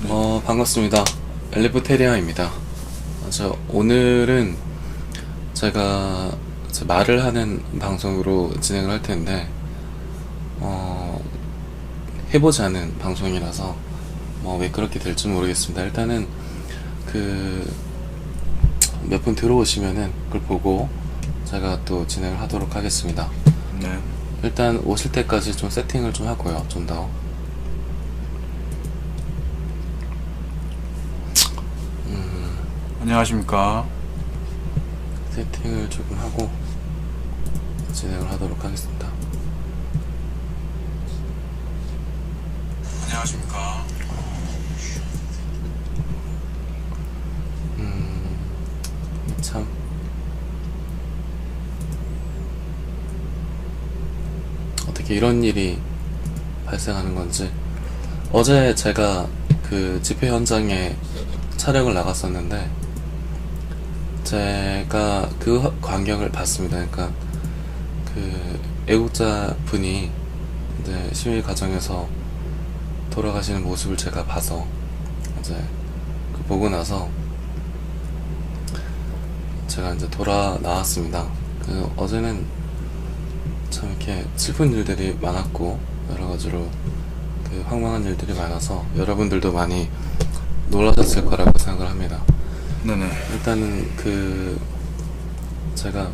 반갑습니다. 엘리프테리아입니다. 오늘은 제가 말을 하는 방송으로 진행을 할 텐데, 해보지 않은 방송이라서, 왜 그렇게 될지 모르겠습니다. 일단은, 몇 분 들어오시면은 그걸 보고 제가 또 진행을 하도록 하겠습니다. 네. 일단 오실 때까지 좀 세팅을 좀 하고요. 좀 더. 안녕하십니까. 세팅을 조금 하고 진행을 하도록 하겠습니다. 안녕하십니까. 참 어떻게 이런 일이 발생하는 건지. 어제 제가 그 집회 현장에 촬영을 나갔었는데 제가 그 광경을 봤습니다. 그러니까 그 애국자 분이 이제 시위 과정에서 돌아가시는 모습을 제가 봐서 이제 그 보고 나서 제가 이제 돌아 나왔습니다. 어제는 참 이렇게 슬픈 일들이 많았고 여러 가지로 황망한 일들이 많아서 여러분들도 많이 놀라셨을 거라고 생각을 합니다. 네네. 일단은 제가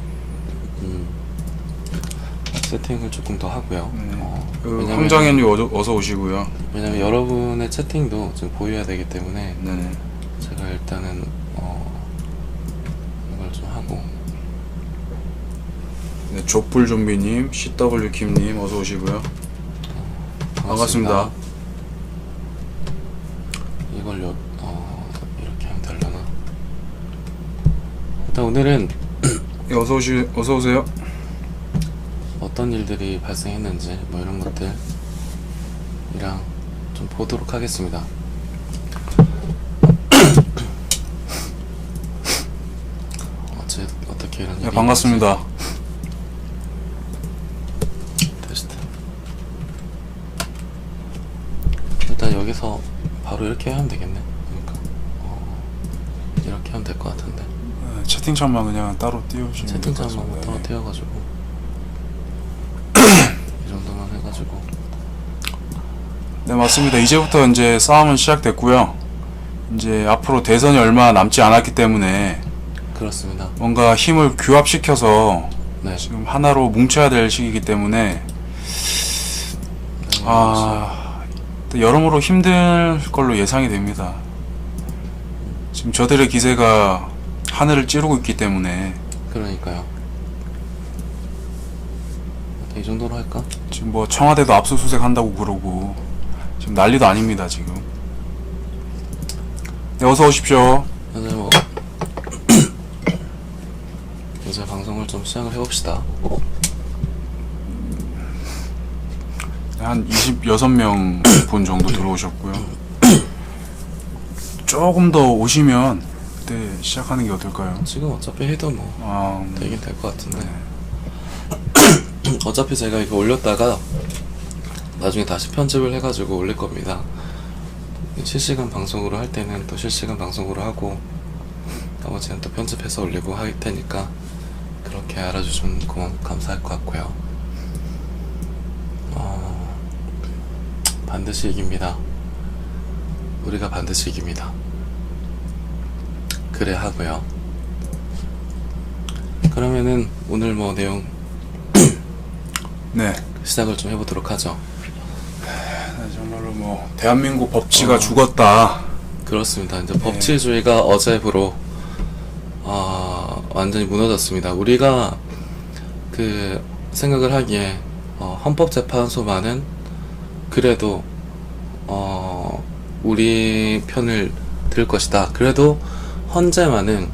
세팅을 조금 더 하고요. 황장현님 어서 오시고요. 왜냐면 여러분의 채팅도 좀 보여야 되기 때문에 네네. 제가 일단은 이걸 좀 하고. 네, 족불좀비님, CW킴님 어서 오시고요. 반갑습니다. 이걸 이렇게 하면 되려나? 일단 오늘은 네, 어서 오세요. 어떤 일들이 발생했는지 이런 것들이랑 좀 보도록 하겠습니다. 어떻게 이런 네, 일이 반갑습니다. 테스트. 일단 여기서 바로 이렇게 하면 되겠네. 그러니까 이렇게 하면 될 것 같은데. 네, 채팅창만 그냥 따로 띄우시면 채팅창만 따로 띄워가지고 이 정도만 해가지고. 네, 맞습니다. 이제부터 이제 싸움은 시작됐고요. 이제 앞으로 대선이 얼마 남지 않았기 때문에 그렇습니다. 뭔가 힘을 규합시켜서 네. 지금 하나로 뭉쳐야 될 시기이기 때문에 여러모로 힘들 걸로 예상이 됩니다. 지금 저들의 기세가 하늘을 찌르고 있기 때문에 그러니까요. 이 정도로 할까? 지금 뭐 청와대도 압수수색 한다고 그러고 지금 난리도 아닙니다 지금. 네, 어서 오십시오. 이제 방송을 좀 시작을 해봅시다. 한 26명 분 정도 들어오셨고요. 조금 더 오시면 그때 시작하는 게 어떨까요? 지금 어차피 해도 되긴 될 것 같은데. 어차피 제가 이거 올렸다가 나중에 다시 편집을 해가지고 올릴 겁니다. 실시간 방송으로 할 때는 또 실시간 방송으로 하고 나머지는 또 편집해서 올리고 할 테니까 그렇게 알아주시면 감사할 것 같고요. 반드시 이깁니다. 우리가 반드시 이깁니다. 그래 하고요. 그러면은 오늘 내용 네. 시작을 좀 해보도록 하죠. 정말로 대한민국 법치가 죽었다. 그렇습니다. 이제 법치주의가 어제부로 완전히 무너졌습니다. 우리가 생각을 하기에 헌법재판소만은 그래도 우리 편을 들 것이다. 그래도 헌재만은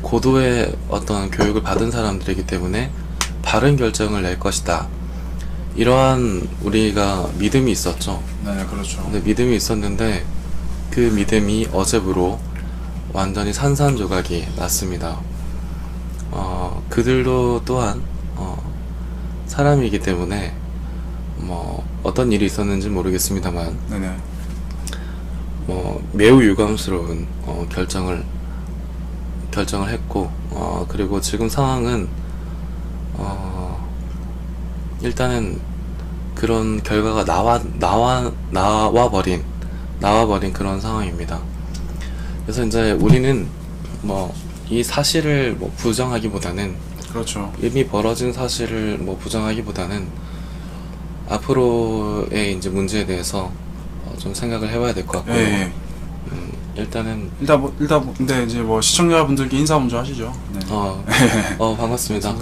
고도의 어떤 교육을 받은 사람들이기 때문에 바른 결정을 낼 것이다. 이러한 우리가 믿음이 있었죠. 네, 그렇죠. 근데 믿음이 있었는데 그 믿음이 어제부로 완전히 산산조각이 났습니다. 그들도 또한 사람이기 때문에 어떤 일이 있었는지 모르겠습니다만 네네. 매우 유감스러운 결정을 했고, 그리고 지금 상황은 일단은 그런 결과가 나와 버린 그런 상황입니다. 그래서 이제 우리는 이 사실을 부정하기보다는, 그렇죠. 이미 벌어진 사실을 부정하기보다는 앞으로의 이제 문제에 대해서 좀 생각을 해봐야 될 것 같고요. 예. 일단은 근데 이제 시청자분들께 인사 먼저 하시죠. 네. 반갑습니다.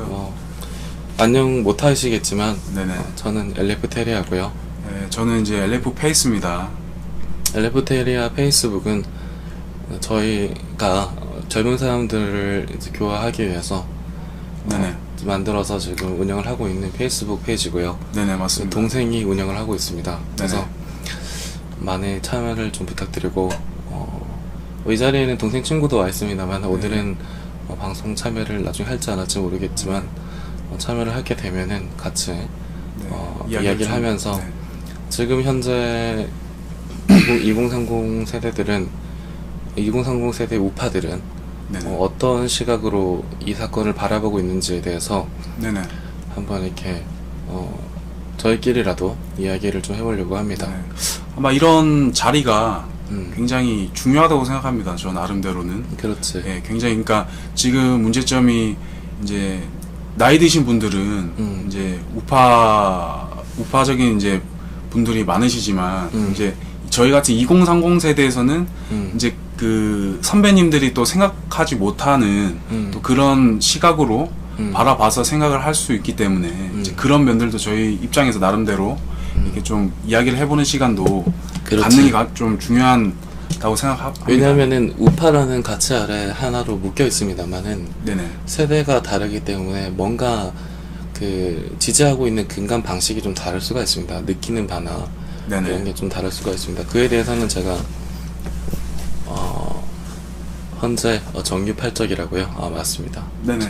안녕 못 하시겠지만 네네. 저는 LF 테리아고요. 네, 저는 이제 LF 페이스입니다. LF 테리아 페이스북은 저희가 젊은 사람들을 이제 교화하기 위해서 네네. 만들어서 지금 운영을 하고 있는 페이스북 페이지고요. 네네, 맞습니다. 동생이 운영을 하고 있습니다. 그래서 네네. 많은 참여를 좀 부탁드리고, 이 자리에는 동생 친구도 와 있습니다만 오늘은 방송 참여를 나중에 할지 안 할지 모르겠지만 참여를 하게 되면은 같이 이야기를 하면서 네. 지금 현재 2030 세대들은 2030 세대 우파들은 네네. 어떤 시각으로 이 사건을 바라보고 있는지에 대해서 네네. 한번 이렇게 저희끼리라도 이야기를 좀 해보려고 합니다. 네. 아마 이런 자리가 음. 굉장히 중요하다고 생각합니다. 저 나름대로는. 그렇지. 예, 굉장히, 그러니까 지금 문제점이 이제 나이 드신 분들은 이제 우파적인 이제 분들이 많으시지만 이제 저희 같은 2030 세대에서는 이제 그 선배님들이 또 생각하지 못하는 또 그런 시각으로 바라봐서 생각을 할 수 있기 때문에 이제 그런 면들도 저희 입장에서 나름대로 이렇게 좀 이야기를 해보는 시간도 그렇지. 갖는 게 좀 중요하다고 생각합니다. 왜냐하면은 우파라는 가치 아래 하나로 묶여 있습니다만은 네네. 세대가 다르기 때문에 뭔가 그 지지하고 있는 근간 방식이 좀 다를 수가 있습니다. 느끼는 바나 네네. 이런 게 좀 다를 수가 있습니다. 그에 대해서는 제가 현재 정유 팔적이라고요. 맞습니다. 네네.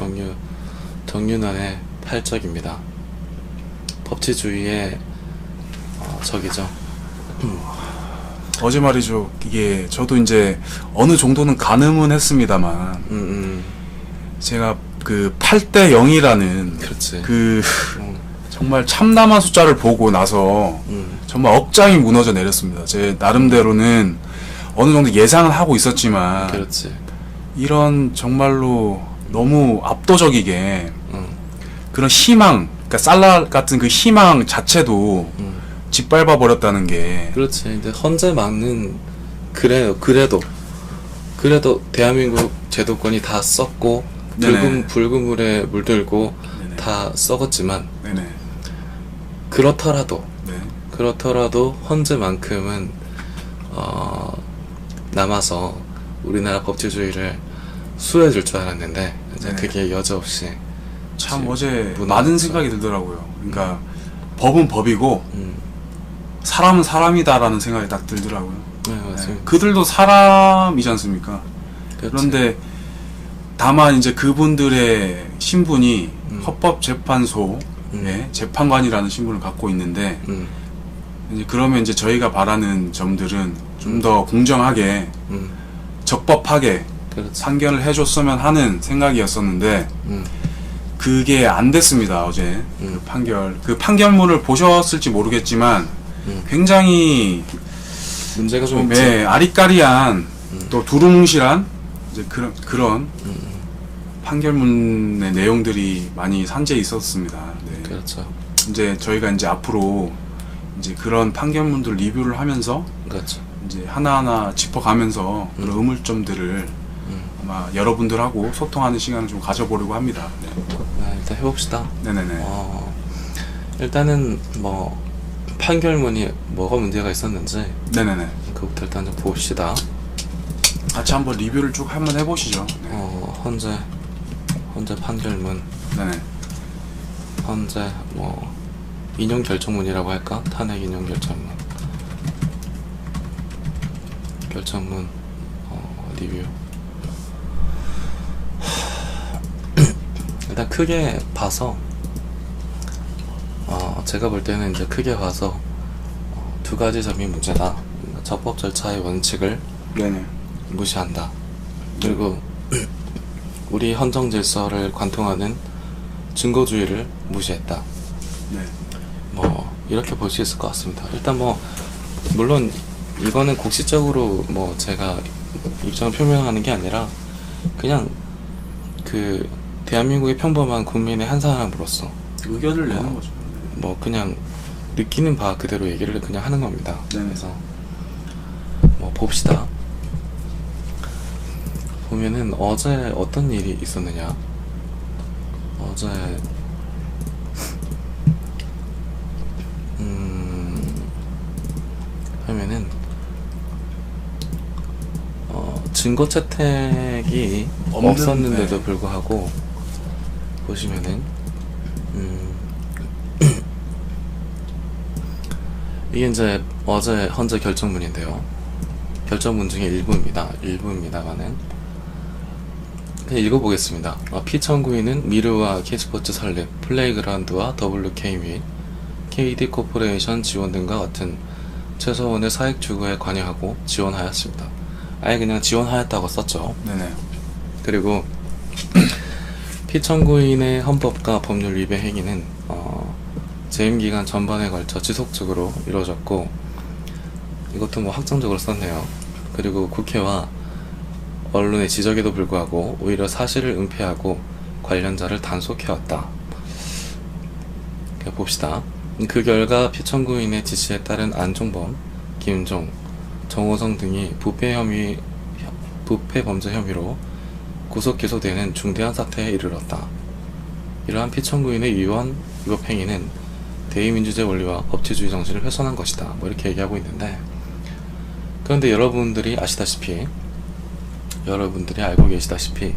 정유난의 팔적입니다. 법치주의의 적이죠. 어제 말이죠. 이게 저도 이제 어느 정도는 가늠은 했습니다만 제가 그 8대 0이라는 그렇지. 그 정말 참담한 숫자를 보고 나서 정말 억장이 무너져 내렸습니다. 제 나름대로는 어느 정도 예상을 하고 있었지만 그렇지. 이런 정말로 너무 압도적이게 그런 희망, 그러니까 살라 같은 그 희망 자체도 짓밟아 버렸다는 게 그렇지. 근데 헌재만은 그래도 대한민국 제도권이 다 썩고 네네. 붉은 물에 물들고 네네. 다 썩었지만 네네. 그렇더라도 네. 헌재만큼은 남아서 우리나라 법치주의를 수호해줄 줄 알았는데 이제 네네. 그게 여지없이 참 지금 어제 무너졌죠. 많은 생각이 들더라고요. 그러니까 법은 법이고 음. 사람은 사람이다라는 생각이 딱 들더라고요. 네, 네. 맞습니다. 그들도 사람이지 않습니까? 그렇지. 그런데 다만 이제 그분들의 신분이 헌법재판소의 재판관이라는 신분을 갖고 있는데 이제 그러면 이제 저희가 바라는 점들은 좀 더 공정하게 적법하게 그렇지. 판결을 해줬으면 하는 생각이었었는데 그게 안 됐습니다. 어제 그 판결문을 보셨을지 모르겠지만 굉장히 문제가 좀 좀 있지. 아리까리한 또 두루뭉실한 이제 그런 판결문의 내용들이 많이 산재해 있었습니다. 네. 그렇죠. 이제 저희가 이제 앞으로 이제 그런 판결문들 리뷰를 하면서 그렇죠. 이제 하나하나 짚어가면서 그런 의문점들을 아마 여러분들하고 소통하는 시간을 좀 가져보려고 합니다. 네. 일단 해봅시다. 네네네. 일단은 판결문이 뭐가 문제가 있었는지 네네네. 그부터 일단 좀 봅시다. 같이 한번 리뷰를 쭉 한번 해보시죠. 네. 헌재 판결문, 네네. 헌재 인용 결정문이라고 할까? 탄핵 인용 결정문 리뷰. 일단 크게 봐서 제가 볼 때는 이제 크게 봐서 두 가지 점이 문제다. 적법 절차의 원칙을 네네. 무시한다. 그리고 우리 헌정 질서를 관통하는 증거주의를 무시했다. 네. 뭐 이렇게 볼 수 있을 것 같습니다. 일단 뭐 물론 이거는 곡시적으로 뭐 제가 입장을 표명하는 게 아니라 그냥 그 대한민국의 평범한 국민의 한 사람으로서 의견을 내는 거죠. 뭐 그냥 느끼는 바 그대로 얘기를 그냥 하는 겁니다. 네. 그래서 뭐 봅시다. 보면은 어제 어떤 일이 있었느냐. 어제 하면은 증거 채택이 없었는데도 네. 불구하고 보시면은 이게 이제 어제 헌재 결정문인데요. 결정문 중에 일부입니다만은 그냥 읽어보겠습니다. 피청구인은 미르와 K스포츠 설립, 플레이그라운드와 WK 및 KD 코퍼레이션 지원 등과 같은 최소한의 사익 추구에 관여하고 지원하였습니다. 아예 그냥 지원하였다고 썼죠. 네네. 그리고 피청구인의 헌법과 법률 위배 행위는 재임 기간 전반에 걸쳐 지속적으로 이루어졌고, 이것도 뭐 확정적으로 썼네요. 그리고 국회와 언론의 지적에도 불구하고 오히려 사실을 은폐하고 관련자를 단속해왔다. 봅시다. 그 결과 피청구인의 지시에 따른 안종범, 김종, 정호성 등이 부패 범죄 혐의로 구속 기소되는 중대한 사태에 이르렀다. 이러한 피청구인의 위반 위법 행위는 대의민주주의 원리와 법치주의 정신을 훼손한 것이다. 뭐 이렇게 얘기하고 있는데, 그런데 여러분들이 알고 계시다시피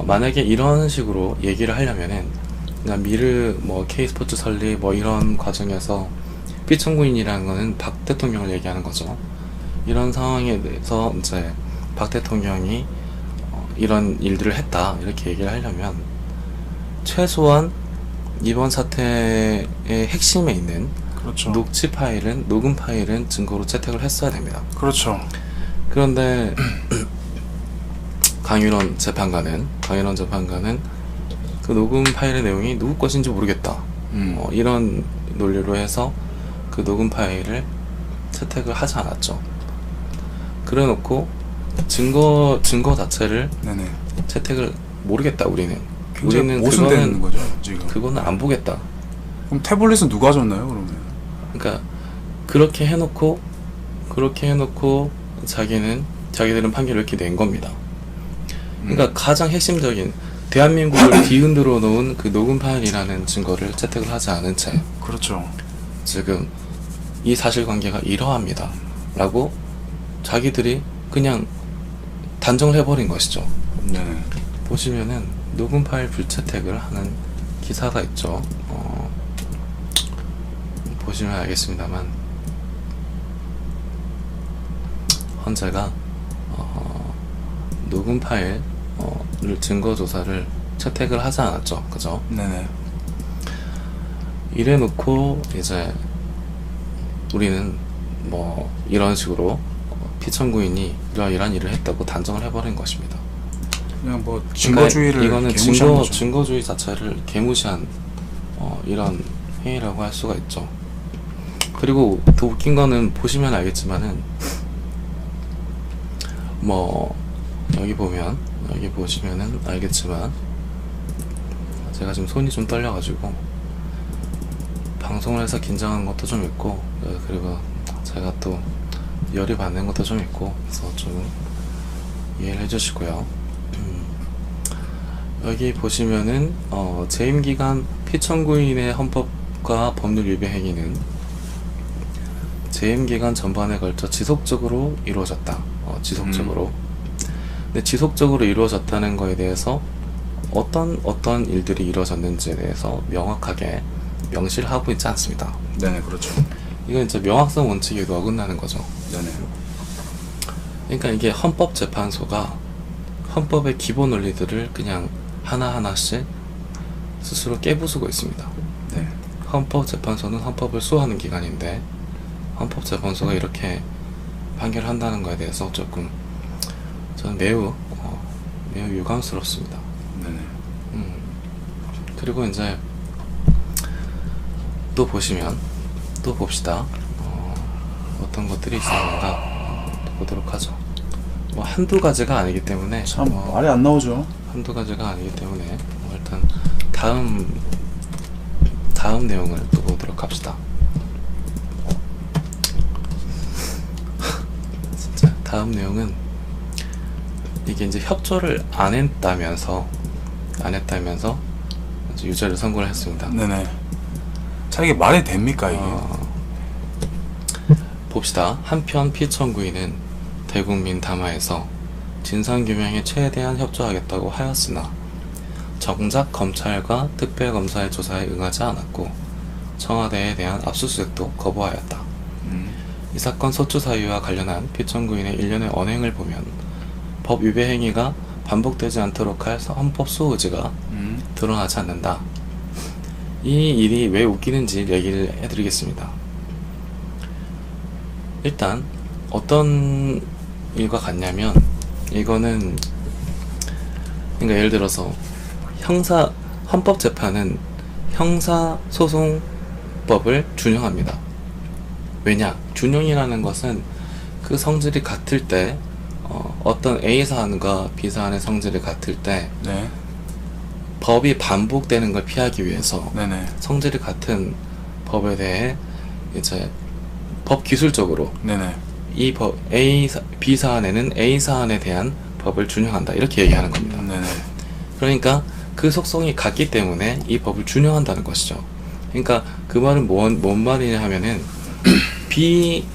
만약에 이런 식으로 얘기를 하려면은 그냥 미르 뭐 K스포츠 설립 뭐 이런 과정에서 피청구인이라는 거는 박 대통령을 얘기하는 거죠. 이런 상황에 대해서 이제 박 대통령이 이런 일들을 했다 이렇게 얘기를 하려면 최소한 이번 사태의 핵심에 있는 그렇죠. 녹음 파일은 증거로 채택을 했어야 됩니다. 그렇죠. 그런데 강윤원 재판관은 그 녹음 파일의 내용이 누구 것인지 모르겠다. 이런 논리로 해서 그 녹음 파일을 채택을 하지 않았죠. 그래놓고 증거 자체를 네네. 채택을 모르겠다. 우리는 모순되는 거죠 지금. 그거는 안 보겠다. 그럼 태블릿은 누가 줬나요 그러면? 그러니까 그렇게 해놓고 자기들은 판결을 이렇게 낸 겁니다. 그러니까 가장 핵심적인 대한민국을 뒤흔들어 놓은 그 녹음 파일이라는 증거를 채택을 하지 않은 채 그렇죠. 지금 이 사실관계가 이러합니다 라고 자기들이 그냥 단정을 해버린 것이죠. 네네. 보시면은 녹음 파일 불채택을 하는 기사가 있죠. 보시면 알겠습니다만 헌재가 녹음 파일 증거 조사를 채택을 하지 않았죠. 그죠? 네네. 이래 놓고 이제 우리는 뭐 이런 식으로 피청구인이 이러한 일을 했다고 단정을 해버린 것입니다. 그냥 뭐 증거주의를 그러니까 이거는 개무시한 거죠. 증거주의 자체를 개무시한 이런 행위라고 할 수가 있죠. 그리고 더 웃긴 거는 보시면 알겠지만은 뭐 여기 보시면은 알겠지만 제가 지금 손이 좀 떨려가지고 방송을 해서 긴장한 것도 좀 있고, 그리고 제가 또 열이 받는 것도 좀 있고, 그래서 좀 이해를 해주시고요. 여기 보시면은 재임기간 피청구인의 헌법과 법률 위배 행위는 재임기간 전반에 걸쳐 지속적으로 이루어졌다. 지속적으로. 근데 지속적으로 이루어졌다는 거에 대해서 어떤 일들이 이루어졌는지에 대해서 명확하게 명시를 하고 있지 않습니다. 네네. 그렇죠. 이건 이제 명확성 원칙에도 어긋나는 거죠. 네네. 그러니까 이게 헌법재판소가 헌법의 기본 원리들을 그냥 하나하나씩 스스로 깨부수고 있습니다. 네. 헌법재판소는 헌법을 수호하는 기관인데 헌법재판소가 이렇게 판결한다는 거에 대해서 조금 저는 매우 유감스럽습니다. 네네. 그리고 이제 또 봅시다. 어떤 것들이 있었는가 또 보도록 하죠. 뭐 한두 가지가 아니기 때문에 참 말이 안 나오죠. 한두 가지가 아니기 때문에 일단 다음 내용을 또 보도록 합시다. 진짜 다음 내용은 이게 이제 협조를 안 했다면서 이제 유죄를 선고를 했습니다. 네네. 자, 이게 말이 됩니까 이게? 봅시다. 한편 피청구인은 대국민 담화에서 진상규명에 최대한 협조하겠다고 하였으나 정작 검찰과 특별검사의 조사에 응하지 않았고 청와대에 대한 압수수색도 거부하였다. 이 사건 소추 사유와 관련한 피청구인의 일련의 언행을 보면 법 위배 행위가 반복되지 않도록 할 헌법 수호 의지가 드러나지 않는다. 이 일이 왜 웃기는지 얘기를 해드리겠습니다. 일단 어떤 일과 같냐면 이거는 그러니까 예를 들어서 헌법재판은 형사소송법을 준용합니다. 왜냐? 준용이라는 것은 그 성질이 같을 때 어떤 A 사안과 B 사안의 성질이 같을 때 네. 법이 반복되는 걸 피하기 위해서 네네. 성질이 같은 법에 대해 이제 법 기술적으로 네네. 이 법 B 사안에는 A 사안에 대한 법을 준용한다 이렇게 얘기하는 겁니다. 네네. 그러니까 그 속성이 같기 때문에 이 법을 준용한다는 것이죠. 그러니까 그 말은 뭔 말이냐 하면은 B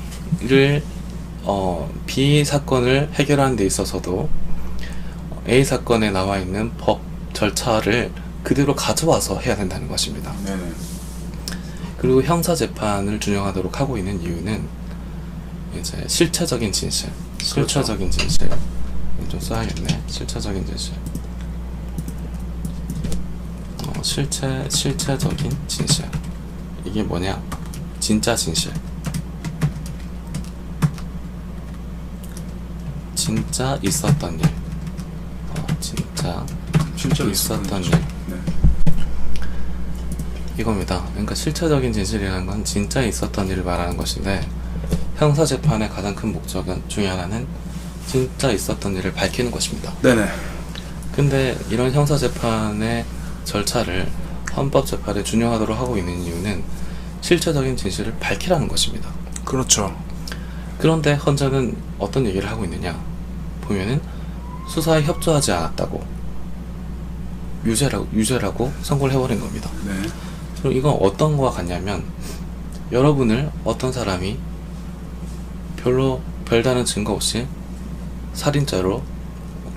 사건을 해결하는 데 있어서도 A 사건에 나와 있는 법 절차를 그대로 가져와서 해야 된다는 것입니다. 네네. 그리고 형사재판을 준용하도록 하고 있는 이유는 이제 실체적인 진실 좀 써야겠네. 실체적인 진실. 실체적인 진실. 이게 뭐냐? 진짜 진실. 진짜 있었던 일. 진짜 실제로 있었던 일. 네. 이겁니다. 그러니까 실체적인 진실이라는 건 진짜 있었던 일을 말하는 것인데 형사재판의 가장 큰 목적은 중에 하나는 진짜 있었던 일을 밝히는 것입니다. 네네. 근데 이런 형사재판의 절차를 헌법재판에 준용하도록 하고 있는 이유는 실체적인 진실을 밝히라는 것입니다. 그렇죠. 그런데 헌재는 어떤 얘기를 하고 있느냐 보면은 수사에 협조하지 않았다고 유죄라고 선고를 해버린 겁니다. 네. 그럼 이건 어떤 거와 같냐면 여러분을 어떤 사람이 별다른 증거 없이 살인죄로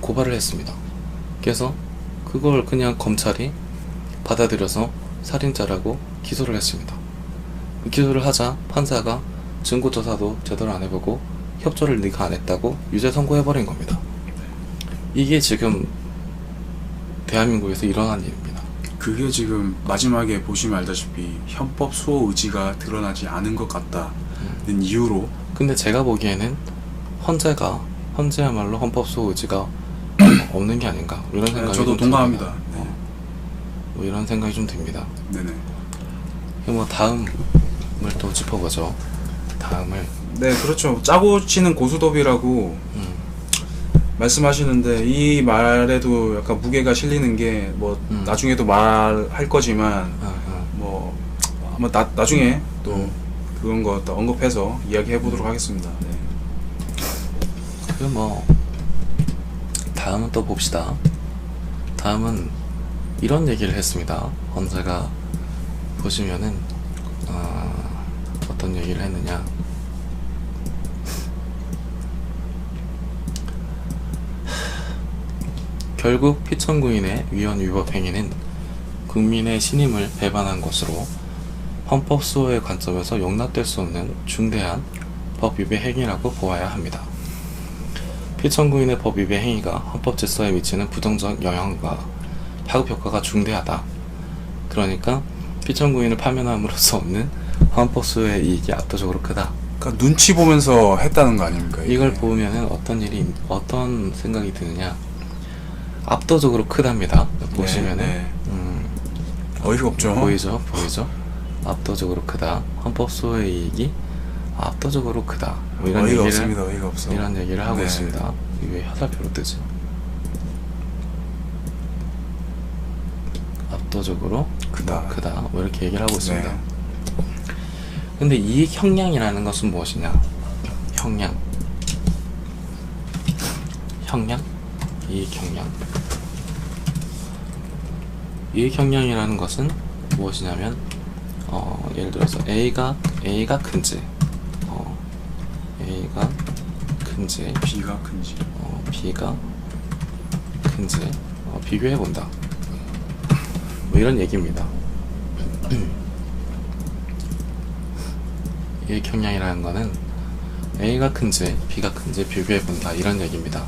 고발을 했습니다. 그래서 그걸 그냥 검찰이 받아들여서 살인죄라고 기소를 했습니다. 기소를 하자 판사가 증거조사도 제대로 안 해보고 협조를 네가 안 했다고 유죄 선고해버린 겁니다. 이게 지금 대한민국에서 일어난 일입니다. 그게 지금 마지막에 보시면 알다시피 헌법 수호 의지가 드러나지 않은 것 같다는 이유로. 근데 제가 보기에는 헌재야말로 헌법 수호 의지가 없는 게 아닌가 이런 생각이 저도 좀 동감합니다. 듭니다. 네. 뭐 이런 생각이 좀 듭니다. 네네. 뭐 다음을 또 짚어보죠. 다음을 네, 그렇죠. 짜고 치는 고수톱이라고 말씀하시는데 이 말에도 약간 무게가 실리는 게 뭐 나중에도 말할 거지만 뭐 아마 나중에 또 그런 거 또 언급해서 이야기해 보도록 하겠습니다. 네. 뭐 다음은 또 봅시다. 다음은 이런 얘기를 했습니다. 헌재가 보시면은 어떤 얘기를 했느냐. 결국 피청구인의 위헌 위법 행위는 국민의 신임을 배반한 것으로 헌법 수호의 관점에서 용납될 수 없는 중대한 법 위배 행위라고 보아야 합니다. 피청구인의 법 위배 행위가 헌법 질서에 미치는 부정적 영향과 파급 효과가 중대하다. 그러니까 피청구인을 파면함으로써 없는 헌법 수호의 이익이 압도적으로 크다. 그러니까 눈치 보면서 했다는 거 아닙니까? 이게? 이걸 보면은 어떤 생각이 드느냐, 압도적으로 크답니다. 보시면은 네. 어이가 없죠. 보이죠? 압도적으로 크다. 헌법 소의 이익이 압도적으로 크다. 뭐 이런 어이가 얘기를 없습니다. 어이가 없어. 이런 얘기를 하고 네. 있습니다. 이게 왜 화살표로 뜨지? 압도적으로 크다. 뭐 이렇게 얘기를 하고 있습니다. 네. 근데 이익 형량이라는 것은 무엇이냐? 형량, 이익 형량. 이익 형량이라는 것은 무엇이냐면, 예를 들어서 A가 큰지, A가 큰지, B가 큰지. B가 큰지 비교해 본다. 뭐 이런 얘기입니다. 이익 형량이라는 거는 A가 큰지 B가 큰지 비교해 본다, 이런 얘기입니다.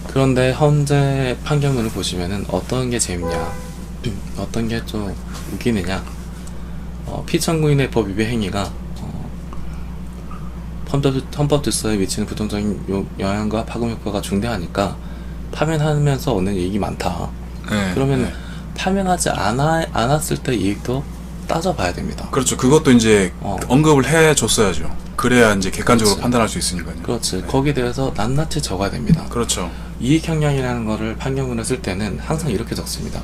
그런데 현재 판결문을 보시면은 어떤 게 재밌냐, 어떤 게 좀 웃기느냐, 피청구인의 법 위배 행위가 헌법 질서에 미치는 부정적인 영향과 파급 효과가 중대하니까 파면하면서 얻는 이익이 많다. 네. 그러면 네. 파면하지 않았을 때 이익도 따져봐야 됩니다. 그렇죠. 그것도 이제 언급을 해줬어야죠. 그래야 이제 객관적으로 그렇지. 판단할 수 있으니까요. 그렇지. 네. 거기에 대해서 낱낱이 적어야 됩니다. 그렇죠. 이익 형량이라는 거를 판결문을 쓸 때는 항상 이렇게 적습니다.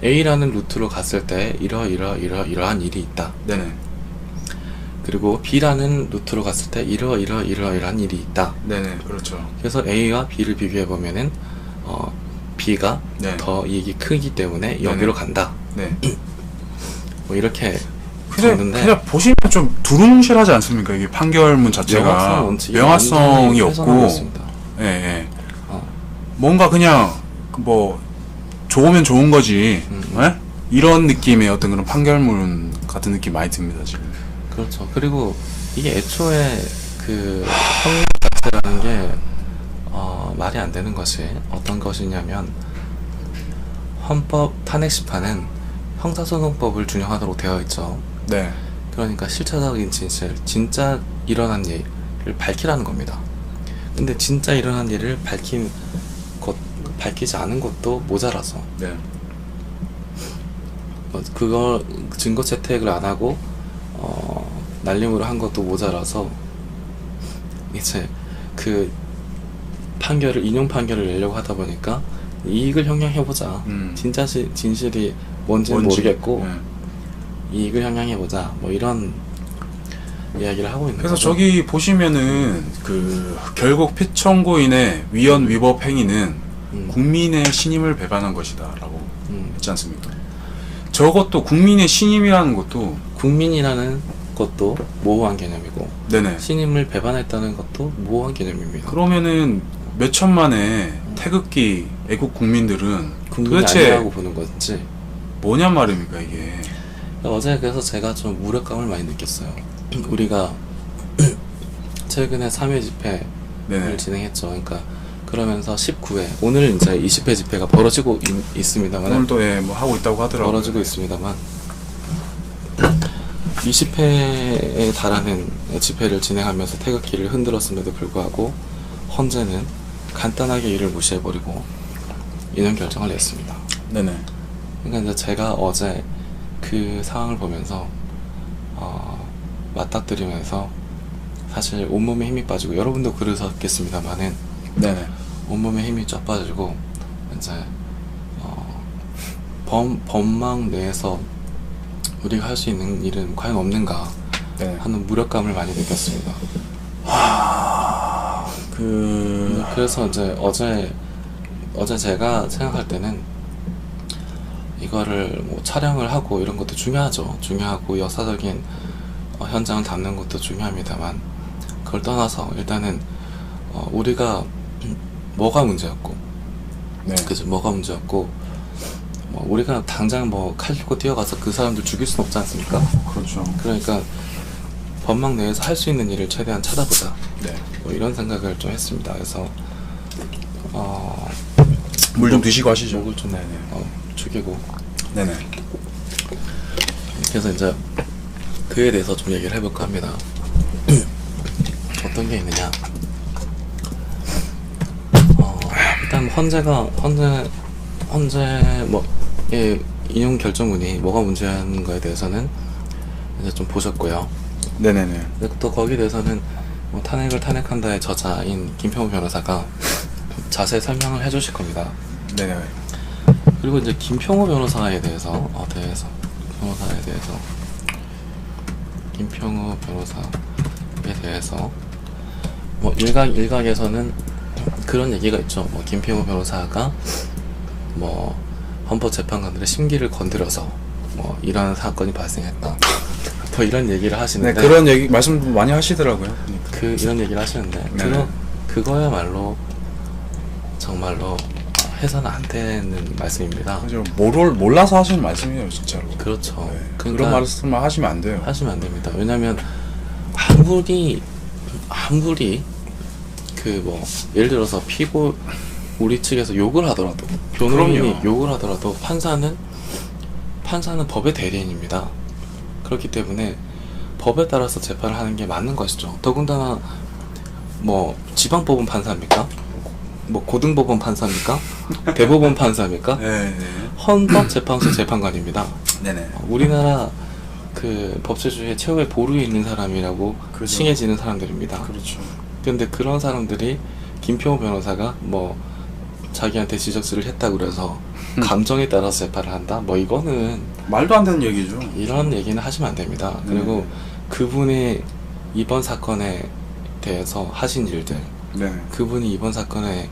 A라는 루트로 갔을 때 이러한 일이 있다. 네네. 그리고 B라는 루트로 갔을 때 이러한 일이 있다. 네네. 그렇죠. 그래서 A와 B를 비교해 보면은 B가 네. 더 이익이 크기 때문에 여기로 간다. 네. 뭐 이렇게 그냥, 적는데, 그냥 보시면 좀 두루뭉실하지 않습니까? 이게 판결문 자체가 명확성 원칙이 명확성이 완전히 없고, 훼손하고 있습니다. 예, 예. 어. 뭔가 그냥 뭐 좋으면 좋은 거지, 예? 이런 느낌의 어떤 그런 판결문 같은 느낌 많이 듭니다 지금. 그렇죠. 그리고 이게 애초에 그 형량 자체라는 게 말이 안 되는 것이 어떤 것이냐면, 헌법 탄핵심판은 형사소송법을 준용하도록 되어 있죠. 네, 그러니까 실체적인 진실, 진짜 일어난 일을 밝히라는 겁니다. 근데 진짜 일어난 일을 밝히지 않은 것도 모자라서, 네, 그걸 증거 채택을 안 하고 날림으로 한 것도 모자라서, 이제 그 인용 판결을 내려고 하다 보니까 이익을 형량해보자. 진짜 진실이 뭔지는 모르겠고 네. 이익을 형량해보자. 뭐 이런 이야기를 하고 있는 그래서 거죠. 저기 보시면은 그 결국 피청구인의 위헌 위법 행위는 국민의 신임을 배반한 것이다라고 했지 않습니까? 저것도 국민의 신임이라는 것도 국민이라는 것도 모호한 개념이고, 네네. 신임을 배반했다는 것도 모호한 개념입니다. 그러면은 몇 천만의 태극기 애국 국민들은 국민이 도대체 아니라고 보는 건지. 뭐냔 말입니까 이게. 어제 그래서 제가 좀 무력감을 많이 느꼈어요. 우리가 최근에 3회 집회를 네네. 진행했죠. 그러니까 그러면서 19회, 오늘 이제 20회 집회가 벌어지고 있습니다만, 오늘도 예, 뭐 하고 있다고 하더라고요. 벌어지고 있습니다만, 20회에 달하는 집회를 진행하면서 태극기를 흔들었음에도 불구하고 헌재는 간단하게 이를 무시해버리고 인용 결정을 냈습니다. 네네. 그러니까 이제 제가 어제 그 상황을 보면서 맞닥뜨리면서, 사실 온몸에 힘이 빠지고, 여러분도 그러셨겠습니다만은 네네. 온몸에 힘이 쫙 빠지고, 이제 법망 내에서 우리가 할 수 있는 일은 과연 없는가 네. 하는 무력감을 많이 느꼈습니다. 그래서 이제 어제 제가 생각할 때는, 이거를 뭐 촬영을 하고 이런 것도 중요하죠. 중요하고 역사적인 현장을 담는 것도 중요합니다만, 그걸 떠나서 일단은 우리가 뭐가 문제였고, 네. 그죠? 뭐가 문제였고, 뭐 우리가 당장 뭐 칼 들고 뛰어가서 그 사람들 죽일 수는 없지 않습니까? 그렇죠. 그러니까 법망 내에서 할 수 있는 일을 최대한 찾아보자. 네. 뭐 이런 생각을 좀 했습니다. 그래서 물 좀 드시고 하시죠. 목을 좀 네네. 죽이고, 네네. 그래서 이제 그에 대해서 좀 얘기를 해볼까 합니다. 어떤 게 있느냐. 일단 헌재 뭐 인용 결정문이 뭐가 문제라는 거에 대해서는 이제 좀 보셨고요. 네네네. 근데 또 거기에 대해서는 뭐 탄핵을 탄핵한다의 저자인 김평우 변호사가 자세히 설명을 해주실 겁니다. 네네. 그리고 이제 김평우 변호사에 대해서 김평우 변호사에 대해서 뭐 일각에서는 그런 얘기가 있죠. 뭐 김평우 변호사가 뭐 헌법재판관들의 심기를 건드려서 뭐 이런 사건이 발생했다. 뭐 이런 얘기를 하시는데 네, 그런 얘기 말씀도 많이 하시더라고요. 이런 얘기를 하시는데 그거야말로 정말로 해서는 안 되는 말씀입니다. 그죠. 몰라서 하시는 말씀이에요, 진짜로. 그렇죠. 네. 그러니까 그런 말씀을 하시면 안 돼요. 하시면 안 됩니다. 왜냐면 아무리 그 뭐 예를 들어서 우리 측에서 욕을 하더라도 변호인이 그럼요. 욕을 하더라도 판사는 법의 대리인입니다. 그렇기 때문에 법에 따라서 재판을 하는 게 맞는 것이죠. 더군다나 뭐 지방법원 판사입니까? 뭐 고등법원 판사입니까? 대법원 판사입니까? 네. 헌법재판소 재판관입니다. 네네. 우리나라 그 법제주의의 최후의 보루에 있는 사람이라고 그죠. 칭해지는 사람들입니다. 그렇죠. 근데 그런 사람들이 김평우 변호사가 뭐 자기한테 지적질을 했다고 그래서 감정에 따라서 재판을 한다? 뭐 이거는 말도 안 되는 얘기죠. 이런 얘기는 하시면 안 됩니다. 그리고 그분의 이번 사건에 대해서 하신 일들, 네. 그분이 이번 사건에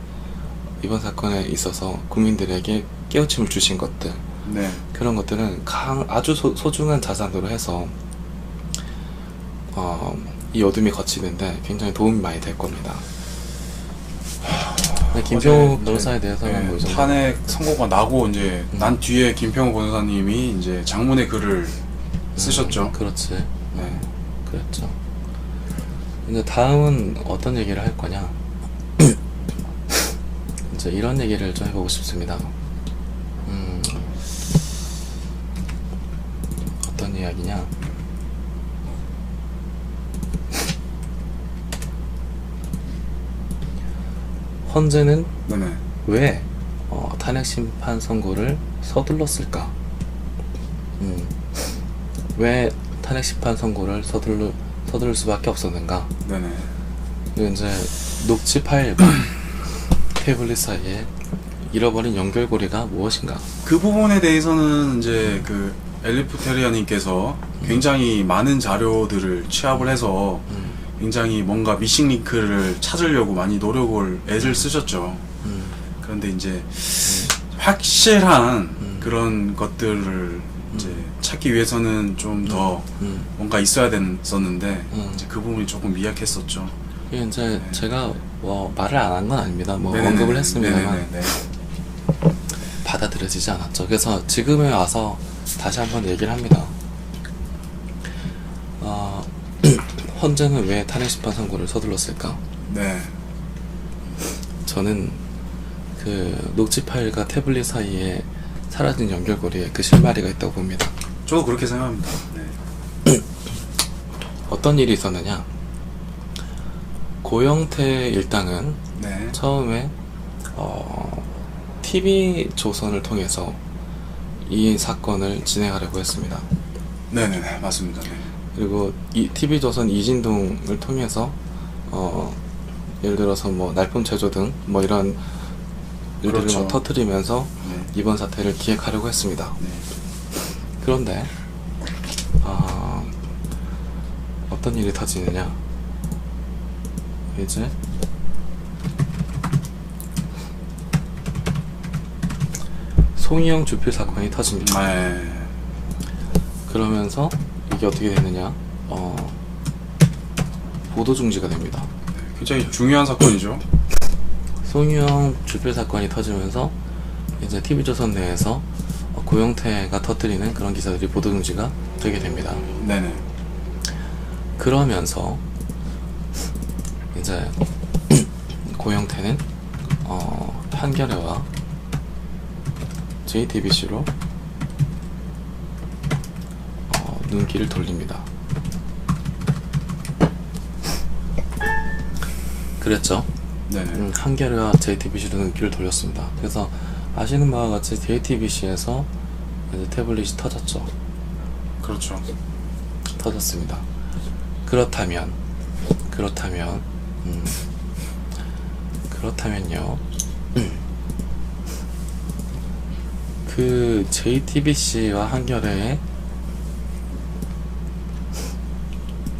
있어서 국민들에게 깨우침을 주신 것들, 네. 그런 것들은 아주 소중한 자산으로 해서 이 어둠이 거치는데 굉장히 도움이 많이 될 겁니다. 김평우 변호사에 대해서는 뭐 탄핵 선고가 나고 이제 난 뒤에 김평우 변호사님이 이제 장문의 글을 쓰셨죠. 그렇지. 네. 그랬죠. 이제 다음은 어떤 얘기를 할 거냐? 이제 이런 얘기를 좀 해보고 싶습니다. 어떤 이야기냐? 헌재는 네네. 왜 탄핵 심판 선고를 서둘렀을까? 왜 탄핵 심판 선고를 서두를 수밖에 없었는가? 네네. 그리고 이제 녹취 파일과 태블릿 사이에 잃어버린 연결고리가 무엇인가? 그 부분에 대해서는 이제 그 엘리프테리아님께서 굉장히 많은 자료들을 취합을 해서 굉장히 뭔가 미싱 링크를 찾으려고 많이 애를 쓰셨죠. 그런데 이제 확실한 그런 것들을 이제 찾기 위해서는 좀 더 뭔가 있어야 됐었는데 이제 그 부분이 조금 미약했었죠. 이게 이제 제가 뭐 말을 안 한 건 아닙니다. 뭐 네네네. 언급을 했습니다만 네네네. 받아들여지지 않았죠. 그래서 지금에 와서 다시 한번 얘기를 합니다. 헌재는 왜 탄핵 심판 선고를 서둘렀을까? 네. 저는 그 녹취 파일과 태블릿 사이에 사라진 연결고리에 그 실마리가 있다고 봅니다. 저도 그렇게 생각합니다. 네. 어떤 일이 있었느냐? 고영태 일당은 네. 처음에 TV조선을 통해서 이 사건을 진행하려고 했습니다. 네네네. 맞습니다. 네. 그리고 이 TV조선 이진동을 통해서 예를 들어서 뭐 날품 제조 등 뭐 이런 일들을 그렇죠. 막 터뜨리면서 네. 이번 사태를 기획하려고 했습니다. 네. 그런데 어떤 일이 터지느냐? 이제 송희영 주필 사건이 터집니다. 네. 그러면서 이게 어떻게 되느냐? 보도 중지가 됩니다. 굉장히 중요한 사건이죠. 송유영 주필 사건이 터지면서 이제 TV조선 내에서 고영태가 터뜨리는 그런 기사들이 보도 중지가 되게 됩니다. 네네. 그러면서 이제 고영태는 한겨레와 JTBC로 눈길을 돌립니다. 그랬죠. 네네. 한겨레와 JTBC로는 귀를 돌렸습니다. 그래서 아시는 바와 같이 JTBC에서 이제 태블릿이 터졌죠. 그렇죠. 터졌습니다. 그렇다면요. 그 JTBC와 한겨레의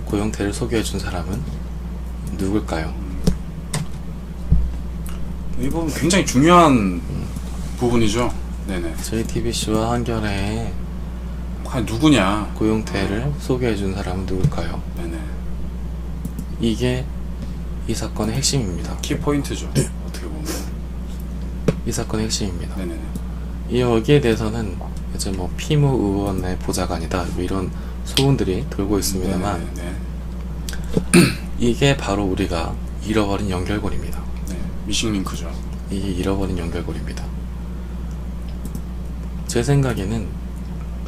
고영태를 소개해준 사람은 누굴까요? 이 부분 굉장히 중요한 부분이죠. 네네. JTBC와 한겨레의 과연 누구냐? 고영태를 소개해준 사람은 누굴까요? 네네. 이게 이 사건의 핵심입니다. 키 포인트죠. 어떻게 보면. 이 사건의 핵심입니다. 네네네. 이 여기에 대해서는 이제 뭐 피무 의원의 보좌관이다 뭐 이런 소문들이 돌고 있습니다만 네네. 이게 바로 우리가 잃어버린 연결고리입니다. 네. 미싱링크죠. 이게 잃어버린 연결고리입니다. 제 생각에는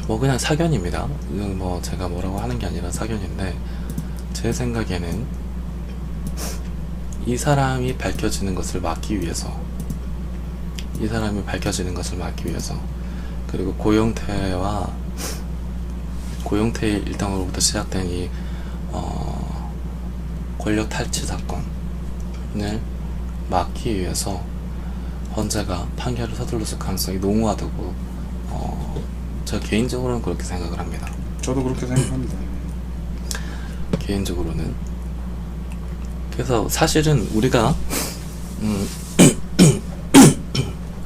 뭐 그냥 사견입니다. 이건 뭐 제가 뭐라고 하는 게 아니라 사견인데 제 생각에는 이 사람이 밝혀지는 것을 막기 위해서 그리고 고영태 일당으로부터 시작된 이 권력 탈취 사건을 막기 위해서 헌재가 판결을 서둘렀을 가능성이 농후하다고 저 개인적으로는 그렇게 생각을 합니다. 저도 그렇게 생각합니다. 개인적으로는. 그래서 사실은 우리가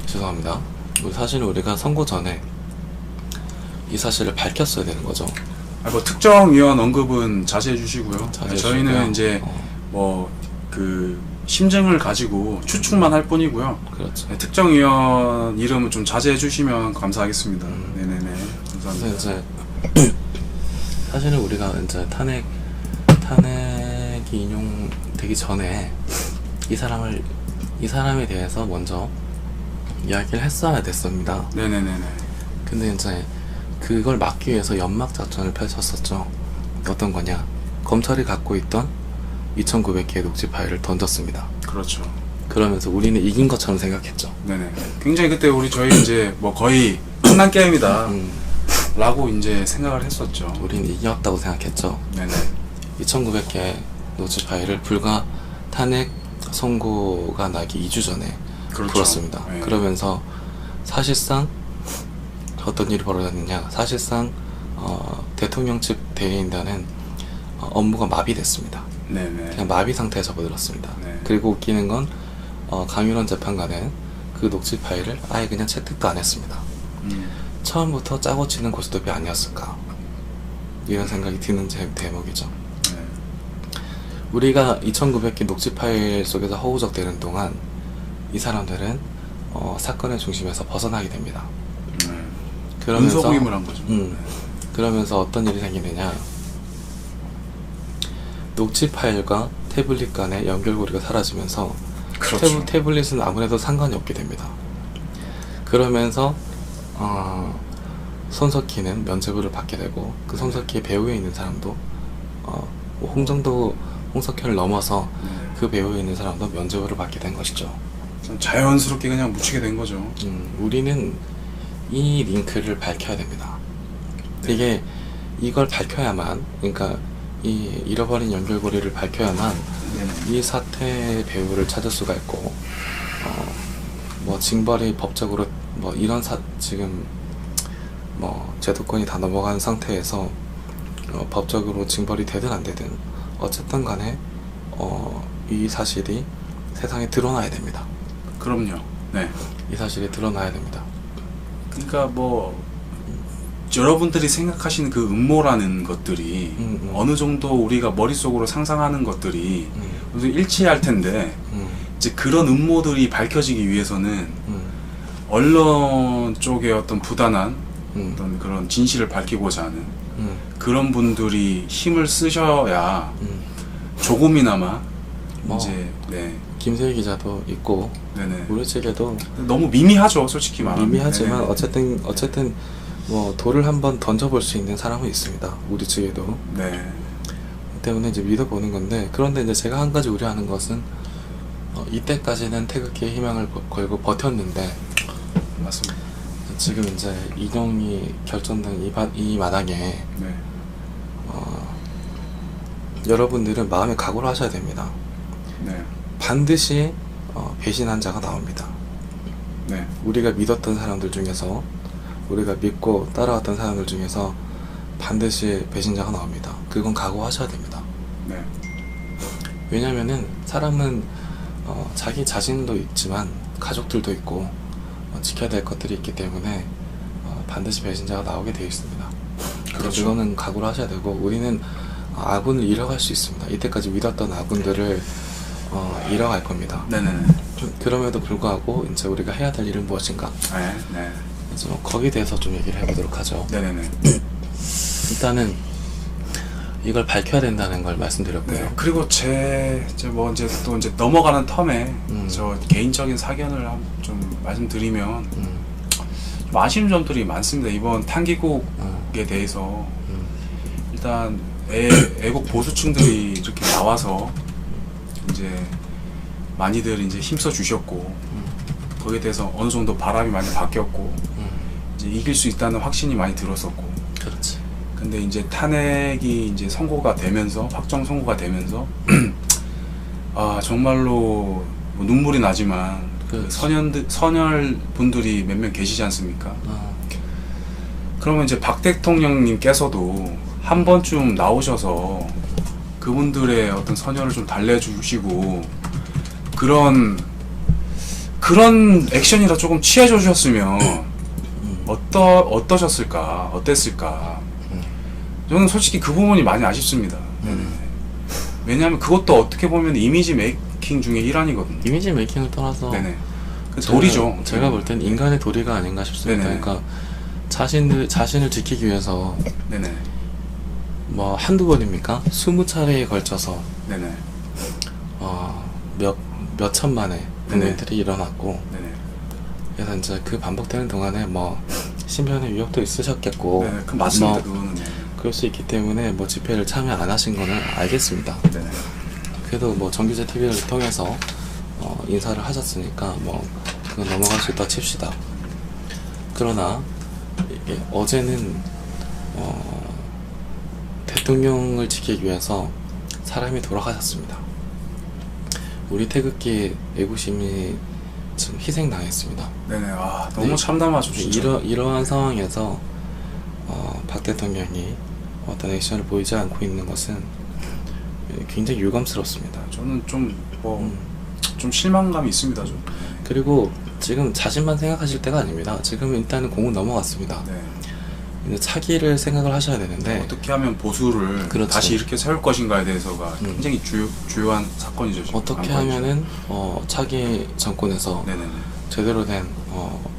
죄송합니다. 사실은 우리가 선고 전에 이 사실을 밝혔어야 되는 거죠. 뭐 특정 위원 언급은 자제해 주시고요. 자제해 저희는 주시고요. 이제 뭐 그 심증을 가지고 추측만 할 뿐이고요. 그렇죠. 네, 특정 위원 이름은 좀 자제해 주시면 감사하겠습니다. 네네네. 감사합니다. 그래서 이제 사실은 우리가 이제 탄핵이 인용되기 전에 이 사람에 대해서 먼저 이야기를 했어야 됐습니다. 네네네네. 근데 이제 그걸 막기 위해서 연막 작전을 펼쳤었죠. 어떤 거냐? 검찰이 갖고 있던 2,900개의 녹취 파일을 던졌습니다. 그렇죠. 그러면서 우리는 이긴 것처럼 생각했죠. 네네. 굉장히 그때 저희 이제 뭐 거의 끝난 게임이다. 라고 이제 생각을 했었죠. 우리는 이겼다고 생각했죠. 네네. 2,900개 녹취 파일을 불과 탄핵 선고가 나기 2주 전에 그렇죠. 풀었습니다. 네. 그러면서 사실상 어떤 일이 벌어졌느냐? 사실상 대통령 측 대리인단은 업무가 마비됐습니다. 네네. 그냥 마비 상태에 접어들었습니다. 네. 그리고 웃기는 건 강윤원 재판관은 그 녹취 파일을 아예 그냥 채택도 안 했습니다. 처음부터 짜고 치는 고스톱이 아니었을까 이런 생각이 드는 대목이죠. 네. 우리가 2,900개 녹취 파일 속에서 허우적대는 동안 이 사람들은 사건의 중심에서 벗어나게 됩니다. 그러면서 운석구임을 한 거죠. 그러면서 어떤 일이 생기느냐? 녹취 파일과 태블릿 간의 연결고리가 사라지면서 그렇죠. 태블릿은 아무래도 상관이 없게 됩니다. 그러면서 손석희는 면죄부를 받게 되고 그 손석희의 배후에 있는 사람도 홍석현을 넘어서 그 배후에 있는 사람도 면죄부를 받게 된 것이죠. 자연스럽게 그냥 묻히게 된 거죠. 우리는 이 링크를 밝혀야 됩니다. 이게 이걸 밝혀야만, 그러니까 이 잃어버린 연결고리를 밝혀야만 이 사태의 배후를 찾을 수가 있고 뭐 징벌이 법적으로 뭐 이런 지금 뭐 제도권이 다 넘어간 상태에서 법적으로 징벌이 되든 안 되든 어쨌든 간에 이 사실이 세상에 드러나야 됩니다. 그럼요. 네. 이 사실이 드러나야 됩니다. 그러니까 뭐 여러분들이 생각하시는 그 음모라는 것들이 어느 정도 우리가 머릿속으로 상상하는 것들이 일치할 텐데 이제 그런 음모들이 밝혀지기 위해서는 언론 쪽의 어떤 부단한 어떤 그런 진실을 밝히고자 하는 그런 분들이 힘을 쓰셔야 조금이나마 이제 네. 김세희 기자도 있고 네네. 우리 측에도 너무 미미하죠, 솔직히 말하면. 미미하지만 네네. 어쨌든 뭐 돌을 한번 던져볼 수 있는 사람은 있습니다. 우리 측에도. 네. 때문에 이제 믿어보는 건데, 그런데 이제 제가 한 가지 우려하는 것은 이때까지는 태극기에 희망을 걸고 버텼는데 맞습니다. 지금 이제 이동이 결정된 이 마당에 네. 여러분들은 마음의 각오를 하셔야 됩니다. 네. 반드시 배신한 자가 나옵니다. 네. 우리가 믿었던 사람들 중에서, 우리가 믿고 따라왔던 사람들 중에서 반드시 배신자가 나옵니다. 그건 각오하셔야 됩니다. 네. 왜냐면은 사람은 자기 자신도 있지만 가족들도 있고 지켜야 될 것들이 있기 때문에 반드시 배신자가 나오게 되어 있습니다. 그렇죠. 그거는 각오를 하셔야 되고, 우리는 아군을 잃어갈 수 있습니다. 이때까지 믿었던 아군들을 잃어갈 겁니다. 네네네. 그럼에도 불구하고 이제 우리가 해야 될 일은 무엇인가? 네. 네. 그래서 거기에 대해서 좀 얘기를 해보도록 하죠. 네네네. 일단은 이걸 밝혀야 된다는 걸 말씀드렸고요. 네. 그리고 이제 또 이제 넘어가는 텀에 저 개인적인 사견을 좀 말씀드리면 좀 아쉬운 점들이 많습니다. 이번 탄기국에 대해서 일단 애국 보수층들이 이렇게 나와서 이제 많이들 이제 힘써 주셨고 거기에 대해서 어느 정도 바람이 많이 바뀌었고 이제 이길 수 있다는 확신이 많이 들었었고. 그렇지. 근데 이제 탄핵이 이제 선고가 되면서, 확정 선고가 되면서 아 정말로 뭐 눈물이 나지만 그 선열 분들이 몇 명 계시지 않습니까? 그러면 이제 박 대통령님께서도 한 번쯤 나오셔서 그분들의 어떤 선열을 좀 달래주시고 그런 액션이라 조금 취해줘 주셨으면 어땠을까? 저는 솔직히 그 부분이 많이 아쉽습니다. 왜냐하면 그것도 어떻게 보면 이미지 메이킹 중에 일환이거든요. 이미지 메이킹을 떠나서 네네. 그 도리죠. 제가 볼 땐 인간의 도리가 아닌가 싶습니다. 네네. 그러니까 자신을 지키기 위해서 네네. 뭐 한두 번입니까? 20차례에 걸쳐서 네네. 몇 천만의 분들이 일어났고, 네네. 그래서 이제 그 반복되는 동안에 뭐 신변의 위협도 있으셨겠고, 네, 그 맞습니다. 뭐 그거는. 네. 그럴 수 있기 때문에 뭐 집회를 참여 안 하신 거는 알겠습니다. 네네. 그래도 뭐 정규제 TV를 통해서 인사를 하셨으니까 뭐 그건 넘어갈 수 있다 칩시다. 그러나 이게 어제는 대통령을 지키기 위해서 사람이 돌아가셨습니다. 우리 태극기 애국심이 지금 희생당했습니다. 네네. 아 너무 네. 참담하죠 진짜. 이러한 상황에서 박 대통령이 어떤 액션을 보이지 않고 있는 것은 굉장히 유감스럽습니다. 저는 좀 좀 실망감이 있습니다 좀. 그리고 지금 자신만 생각하실 때가 아닙니다. 지금 일단은 공은 넘어갔습니다. 네. 이제 차기를 생각을 하셔야 되는데, 어떻게 하면 보수를 그렇죠. 다시 이렇게 세울 것인가에 대해서가 굉장히 주요한 사건이죠. 지금. 어떻게 관건이죠. 하면은 차기 정권에서 네네네. 제대로 된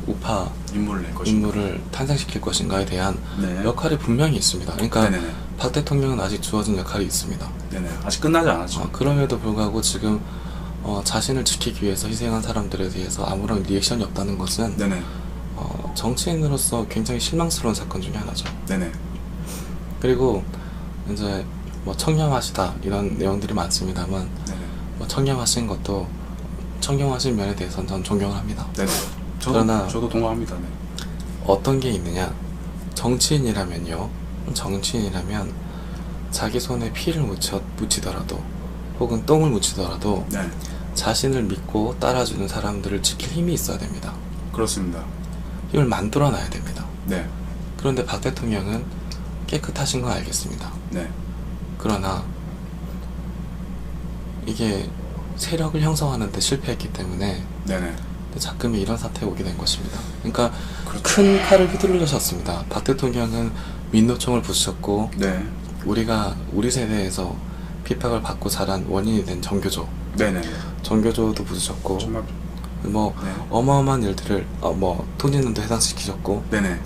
우파 인물을 낼 것인가. 인물을 탄생시킬 것인가에 대한 네. 역할이 분명히 있습니다. 그러니까 네네네. 박 대통령은 아직 주어진 역할이 있습니다. 네네. 아직 끝나지 않았죠. 그럼에도 불구하고 지금 자신을 지키기 위해서 희생한 사람들에 대해서 아무런 리액션이 없다는 것은 네네. 정치인으로서 굉장히 실망스러운 사건 중에 하나죠. 네네. 그리고 이제 뭐 청렴하시다 이런 내용들이 많습니다만, 네네. 뭐 청렴하신 면에 대해서는 전 존경을 합니다. 네네. 저도 동감합니다. 네. 어떤 게 있느냐, 정치인이라면 자기 손에 피를 묻히더라도 혹은 똥을 묻히더라도 네. 자신을 믿고 따라주는 사람들을 지킬 힘이 있어야 됩니다. 그렇습니다. 힘을 만들어놔야 됩니다. 네. 그런데 박 대통령은 깨끗하신 건 알겠습니다. 네. 그러나 이게 세력을 형성하는 데 실패했기 때문에 네네. 자꾸만 이런 사태가 오게 된 것입니다. 그러니까 그렇죠. 큰 칼을 휘두르셨습니다. 박 대통령은 민노총을 부수셨고, 네. 우리 세대에서 핍박을 받고 자란 원인이 된 네네. 정교조도 부수셨고, 정말. 뭐 네. 어마어마한 일들을 토지는도 해당시키셨고 네네.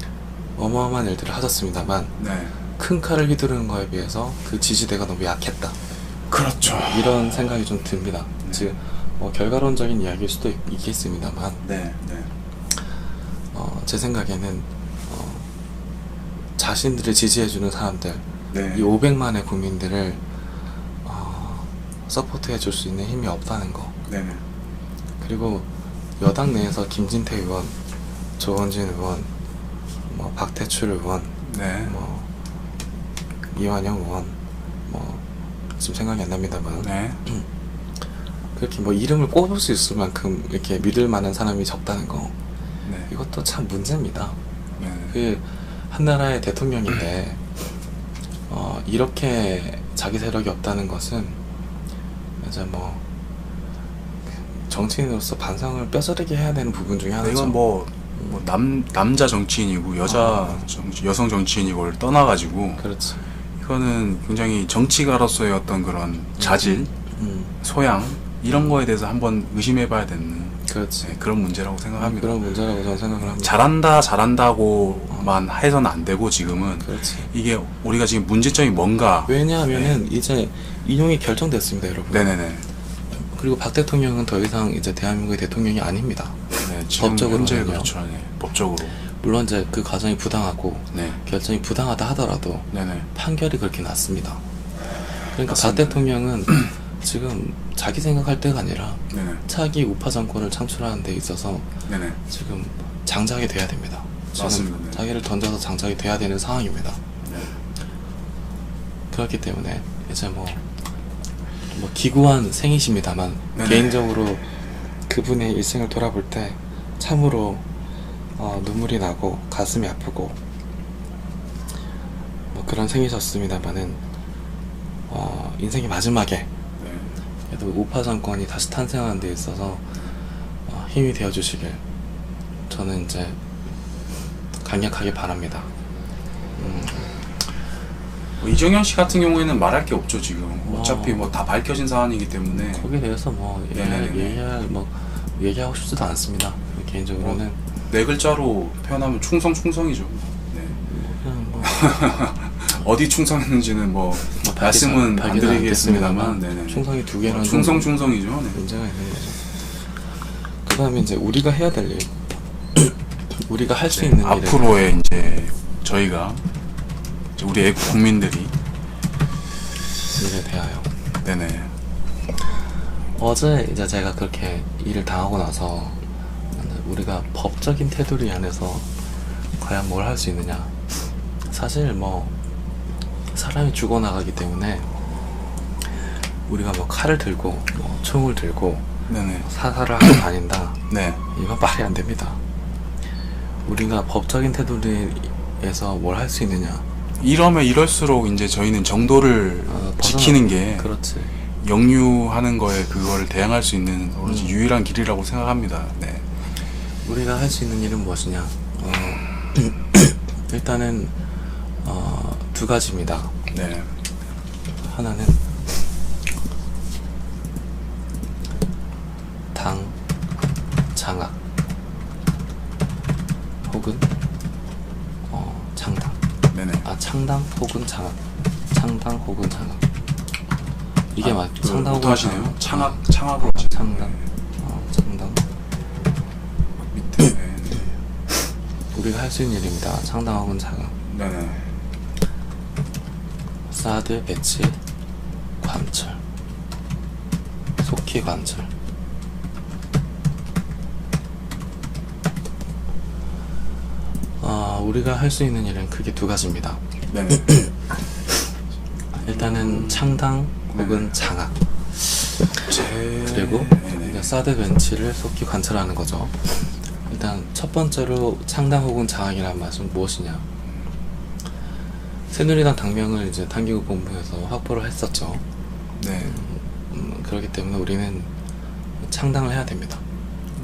어마어마한 일들을 하셨습니다만, 네. 큰 칼을 휘두르는 거에 비해서 그 지지대가 너무 약했다, 그렇죠. 이런 생각이 좀 듭니다. 즉 결과론적인 이야기일 수도 있겠습니다만, 네. 네. 제 생각에는 자신들을 지지해주는 사람들, 네. 이 500만의 국민들을 서포트해줄 수 있는 힘이 없다는 거, 네네. 그리고 여당 내에서 김진태 의원, 조원진 의원, 뭐 박태출 의원, 네. 뭐 이완영 의원, 뭐 지금 생각이 안 납니다만 네. 그렇게 뭐 이름을 꼽을 수 있을 만큼 이렇게 믿을 만한 사람이 적다는 거, 네. 이것도 참 문제입니다. 네. 그 한 나라의 대통령인데 이렇게 자기 세력이 없다는 것은 이제 뭐 정치인으로서 반성을 뼈저리게 해야 되는 부분 중에 하나죠. 이건 남자 정치인이고 여성 정치인이고를 떠나가지고 그렇지. 이거는 굉장히 정치가로서의 어떤 그런 자질, 소양 이런 거에 대해서 한번 의심해봐야 되는 그렇지. 네, 그런 문제라고 생각합니다. 그런 문제라고 저는 생각을 합니다. 잘한다고만 해서는 안 되고 지금은 그렇지. 이게 우리가 지금 문제점이 뭔가. 왜냐하면은 이제 인용이 결정됐습니다, 여러분. 네네네. 그리고 박 대통령은 더 이상 이제 대한민국의 대통령이 아닙니다. 네, 지금 법적으로는요. 현재 그렇죠. 네, 법적으로. 물론 이제 그 과정이 부당하고 네. 결정이 부당하다 하더라도 네네. 판결이 그렇게 났습니다. 그러니까 박 맞습니다. 대통령은 지금 자기 생각할 때가 아니라 네네. 차기 우파 정권을 창출하는 데 있어서 네네. 지금 장작이 돼야 됩니다. 지금 맞습니다. 네. 자기를 던져서 장작이 돼야 되는 상황입니다. 네. 그렇기 때문에 이제 뭐 기구한 생이십니다만 네네. 개인적으로 그분의 일생을 돌아볼 때 참으로 눈물이 나고 가슴이 아프고 뭐 그런 생이셨습니다만은 인생의 마지막에 네. 그래도 우파 정권이 다시 탄생하는 데 있어서 힘이 되어 주시길 저는 이제 강력하게 바랍니다. 이정현 씨 같은 경우에는 말할 게 없죠 지금. 어차피 뭐 다 밝혀진 사안이기 때문에. 거기에 대해서 뭐 네네네. 얘기하고 싶지도 않습니다. 개인적으로는 네 글자로 표현하면 충성이죠. 네. 그냥 뭐 어디 충성했는지는 말씀은 안 드리겠습니다만, 네네. 충성이 두 개라는 충성이죠. 네. 문제가 있는 거죠. 그 다음에 이제 우리가 해야 될 일, 우리가 할 수 있는 일, 앞으로의 이제 저희가 이제 우리 애국 국민들이 일에 대하여. 네네. 어제 이제 제가 그렇게 일을 당하고 나서 우리가 법적인 테두리 안에서 과연 뭘 할 수 있느냐. 사실 뭐 사람이 죽어나가기 때문에 우리가 뭐 칼을 들고 뭐 총을 들고 네네. 사살을 하고 다닌다. 네. 이건 말이 안 됩니다. 우리가 법적인 테두리에서 뭘 할 수 있느냐. 이러면 이럴수록 이제 저희는 정도를 지키는 게 그렇지. 역류하는 거에 그거를 대항할 수 있는 오로지 유일한 길이라고 생각합니다. 네. 우리가 할 수 있는 일은 무엇이냐? 일단은 두 가지입니다. 네. 하나는 당 장악 혹은 창당. 네네. 창당 혹은 장악. 창당 혹은 장악. 이게 창당 혹은 하시네요. 장악. 창악으로 하시네요. 창당. 창당. 밑에. 네. 우리가 할 수 있는 일입니다. 창당 혹은 장악. 네네. 사드 배치 관철. 속히 관철. 우리가 할 수 있는 일은 크게 두 가지입니다. 네네. 일단은 창당 혹은 장악. 그리고 네네. 사드 벤치를 속히 관찰하는 거죠. 일단 첫 번째로 창당 혹은 장악이라는 말은 무엇이냐. 새누리당 당명을 이제 당기국 본부에서 확보를 했었죠. 네. 그렇기 때문에 우리는 창당을 해야 됩니다.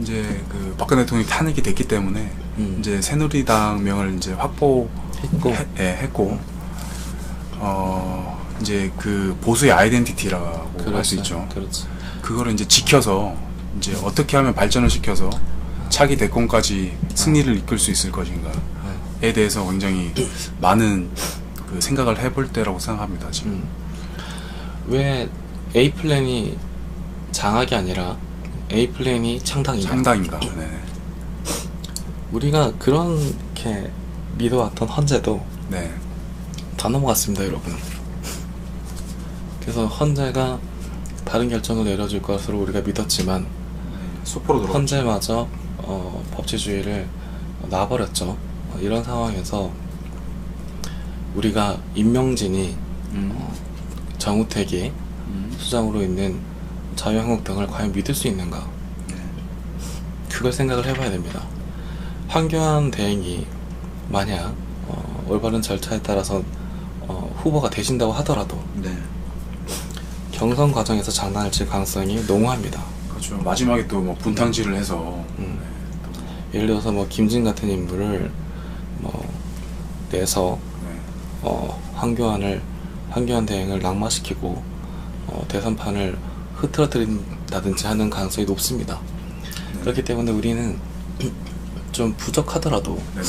이제 그 박근혜 대통령이 탄핵이 됐기 때문에 이제 새누리당 명을 이제 했고. 했고 이제 그 보수의 아이덴티티라고 할 수 있죠. 그렇지. 그거를 이제 지켜서 이제 어떻게 하면 발전을 시켜서 차기 대권까지 승리를 이끌 수 있을 것인가에 대해서 굉장히 많은 그 생각을 해볼 때라고 생각합니다. 지금. 왜 A 플랜이 장악이 아니라 A 플랜이 창당이냐? 창당인가? 네. 우리가 그렇게 믿어왔던 헌재도 네. 다 넘어갔습니다, 여러분. 그래서 헌재가 바른 결정을 내려줄 것으로 우리가 믿었지만 수포로 들어. 헌재마저 법치주의를 놔버렸죠. 이런 상황에서 우리가 임명진이 정우택이 수장으로 있는 자유한국당을 과연 믿을 수 있는가? 네. 그걸 생각을 해봐야 됩니다. 황교안 대행이 만약 올바른 절차에 따라서 후보가 되신다고 하더라도 네. 경선 과정에서 장난을 칠 가능성이 농후합니다. 그렇죠. 마지막에 또 뭐 분탕질을 해서 예를 들어서 뭐 김진 같은 인물을 뭐 내서 네. 황교안 대행을 낙마시키고 대선판을 흐트러뜨린다든지 하는 가능성이 높습니다. 네. 그렇기 때문에 우리는 좀 부족하더라도 네네.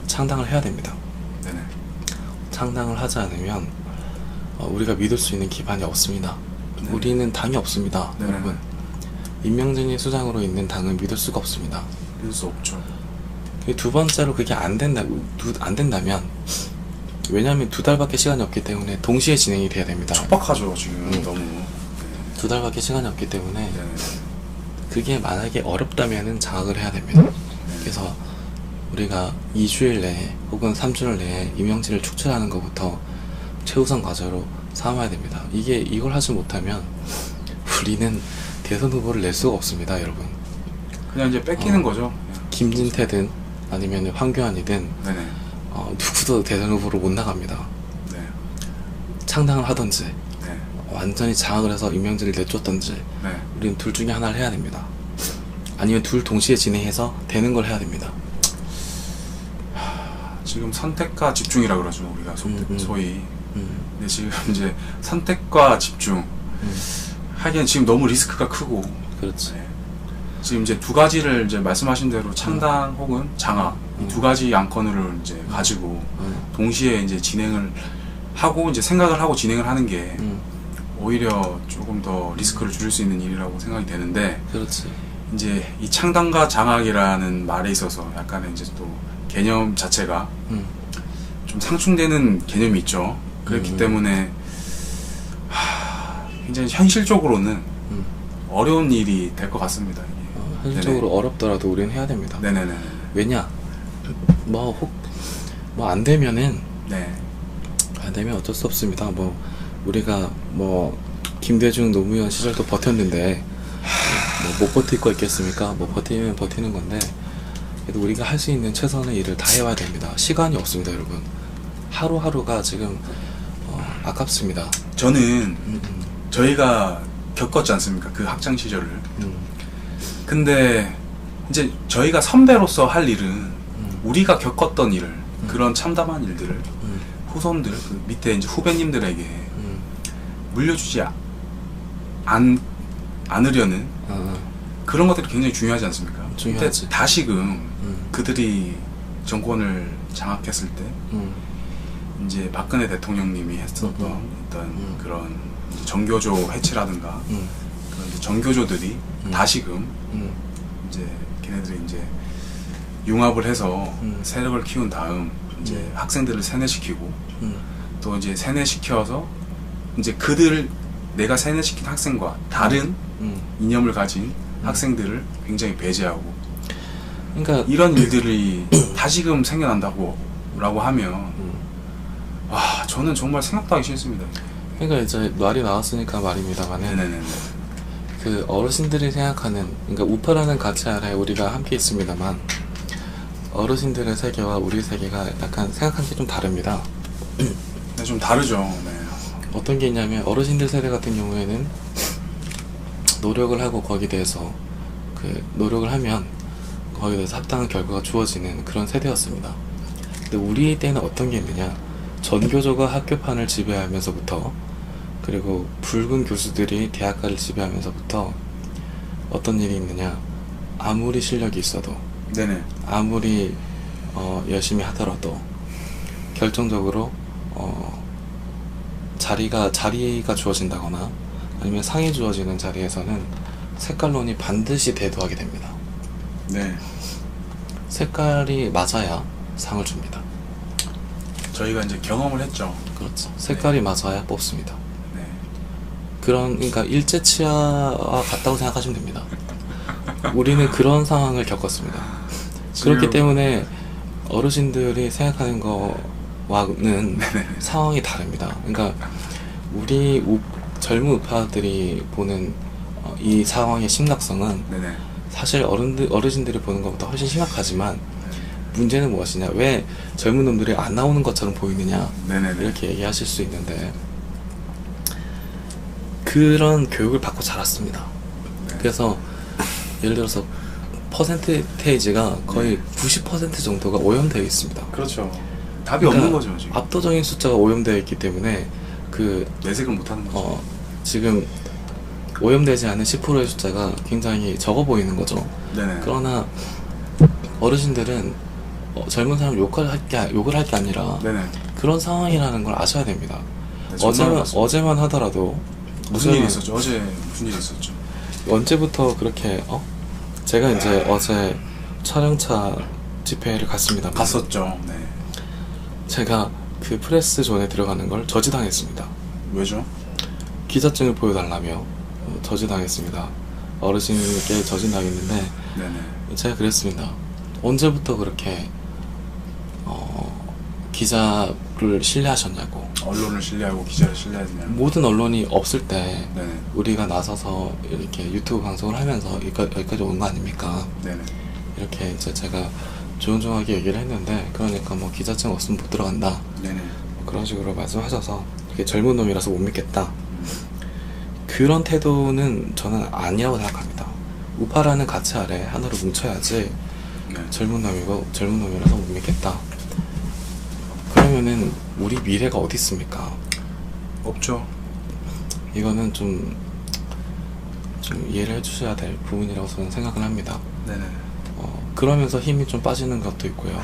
창당을 해야 됩니다. 네네. 창당을 하지 않으면 우리가 믿을 수 있는 기반이 없습니다. 네. 우리는 당이 없습니다. 네. 여러분, 임명진이 수장으로 있는 당은 믿을 수가 없습니다. 믿을 수 없죠. 두 번째로 그게 안 된다면, 왜냐하면 2달밖에 시간이 없기 때문에 동시에 진행이 돼야 됩니다. 촉박하죠 지금 너무. 네. 2달밖에 시간이 없기 때문에 네네. 그게 만약에 어렵다면은 장악을 해야 됩니다. 그래서 우리가 2주일 내에 혹은 3주일 내에 임명진을 축출하는 것부터 최우선 과제로 삼아야 됩니다. 이걸 하지 못하면 우리는 대선 후보를 낼 수가 없습니다, 여러분. 그냥 이제 뺏기는 거죠. 김진태든 아니면 황교안이든 네네. 누구도 대선 후보로 못 나갑니다. 네. 창당을 하든지 네. 완전히 장악을 해서 임명진을 내쫓든지 네. 우리는 둘 중에 하나를 해야 됩니다. 아니면 둘 동시에 진행해서 되는 걸 해야 됩니다. 지금 선택과 집중이라 그러죠 우리가 소위. 음. 근데 지금 이제 선택과 집중 하기엔 지금 너무 리스크가 크고. 그렇지. 네. 지금 이제 두 가지를 이제 말씀하신 대로 창당 혹은 장악 이 두 가지 양건을 이제 가지고 동시에 이제 진행을 하고 이제 생각을 하고 진행을 하는 게 오히려 조금 더 리스크를 줄일 수 있는 일이라고 생각이 되는데, 그렇지. 이제 이 창당과 장악이라는 말에 있어서 약간의 이제 또 개념 자체가 좀 상충되는 개념이 있죠. 그렇기 때문에 굉장히 현실적으로는 어려운 일이 될 것 같습니다. 이게. 현실적으로 어렵더라도 우리는 해야 됩니다. 네네네. 왜냐? 안 되면은 네. 안 되면 어쩔 수 없습니다. 우리가 김대중 노무현 시절도 버텼는데 못 버틸 거 있겠습니까? 버티면 버티는 건데, 그래도 우리가 할 수 있는 최선의 일을 다 해와야 됩니다. 시간이 없습니다, 여러분. 하루하루가 지금 아깝습니다. 저는 저희가 겪었지 않습니까? 그 학창 시절을. 근데 이제 저희가 선배로서 할 일은 우리가 겪었던 일을, 그런 참담한 일들을 후손들, 그 밑에 이제 후배님들에게 물려주지 않으려는 그런 것들이 굉장히 중요하지 않습니까? 중요하지. 근데 다시금 그들이 정권을 장악했을 때 이제 박근혜 대통령님이 했었던 어떤 그런 정교조 해체라든가 그런 이제 정교조들이 다시금 이제 걔네들이 이제 융합을 해서 세력을 키운 다음 이제 학생들을 세뇌시키고 또 이제 세뇌시켜서 이제 내가 세뇌시킨 학생과 다른 이념을 가진 학생들을 굉장히 배제하고, 그러니까 이런 일들이 다시금 생겨난다고 라고 하면 와, 저는 정말 생각도 하기 싫습니다. 그러니까 이제 말이 나왔으니까 말입니다만은, 네네네. 그 어르신들이 생각하는, 그러니까 우파라는 가치 아래에 우리가 함께 있습니다만 어르신들의 세계와 우리 세계가 약간 생각하는 게 좀 다릅니다. 네, 좀 다르죠. 네. 어떤 게 있냐면, 어르신들 세대 같은 경우에는 노력을 하고 거기에 대해서 노력을 하면 거기에 대해서 합당한 결과가 주어지는 그런 세대였습니다. 근데 우리 때는 어떤 게 있느냐, 전교조가 학교판을 지배하면서부터, 그리고 붉은 교수들이 대학가를 지배하면서부터 어떤 일이 있느냐, 아무리 실력이 있어도, 네네. 아무리 열심히 하더라도 결정적으로 자리가 주어진다거나 아니면 상이 주어지는 자리에서는 색깔론이 반드시 대두하게 됩니다. 네. 색깔이 맞아야 상을 줍니다. 저희가 이제 경험을 했죠. 그렇죠. 색깔이 맞아야 뽑습니다. 네. 그러니까 일제치하와 같다고 생각하시면 됩니다. 우리는 그런 상황을 겪었습니다. 그렇기 때문에 어르신들이 생각하는 거와는 상황이 다릅니다. 그러니까 우리 젊은 우파들이 보는 이 상황의 심각성은 네네. 사실 어르신들이 보는 것보다 훨씬 심각하지만 문제는 무엇이냐, 왜 젊은 놈들이 안 나오는 것처럼 보이느냐, 네네네. 이렇게 얘기하실 수 있는데, 그런 교육을 받고 자랐습니다. 네. 그래서 예를 들어서 퍼센테이지가 거의 90% 정도가 오염되어 있습니다. 그렇죠. 답이 그러니까 없는 거죠 지금. 압도적인 숫자가 오염되어 있기 때문에 그 내색을 못 하는 거죠. 지금 오염되지 않은 10%의 숫자가 굉장히 적어 보이는 거죠. 네네. 그러나 어르신들은 젊은 사람 욕을 할 게 아니라 네네. 그런 상황이라는 걸 아셔야 됩니다. 네, 정말 맞습니다. 어제만 하더라도 무슨 일이 있었죠? 어제 무슨 일이 있었죠? 언제부터 그렇게 제가 이제 어제 촬영차 집회를 갔습니다. 갔었죠. 네. 제가 그 프레스 존에 들어가는 걸 저지당했습니다. 왜죠? 기자증을 보여달라며 저지당했습니다. 어르신께 저지당했는데 네네. 제가 그랬습니다. 언제부터 그렇게 기자를 신뢰하셨냐고. 언론을 신뢰하고 기자를 신뢰하느냐. 모든 언론이 없을 때 네네. 우리가 나서서 이렇게 유튜브 방송을 하면서 여기까지 온 거 아닙니까? 네네. 이렇게 이제 제가 조용조용하게 얘기를 했는데, 그러니까 뭐 기자증 없으면 못 들어간다, 네네. 뭐 그런 식으로 말씀하셔서 이게 젊은 놈이라서 못 믿겠다, 그런 태도는 저는 아니라고 생각합니다. 우파라는 가치 아래 하나로 뭉쳐야지 네. 젊은 놈이라서 못 믿겠다, 그러면은 우리 미래가 어디 있습니까? 없죠. 이거는 좀 이해를 해주셔야 될 부분이라고 저는 생각을 합니다. 네네. 그러면서 힘이 좀 빠지는 것도 있고요.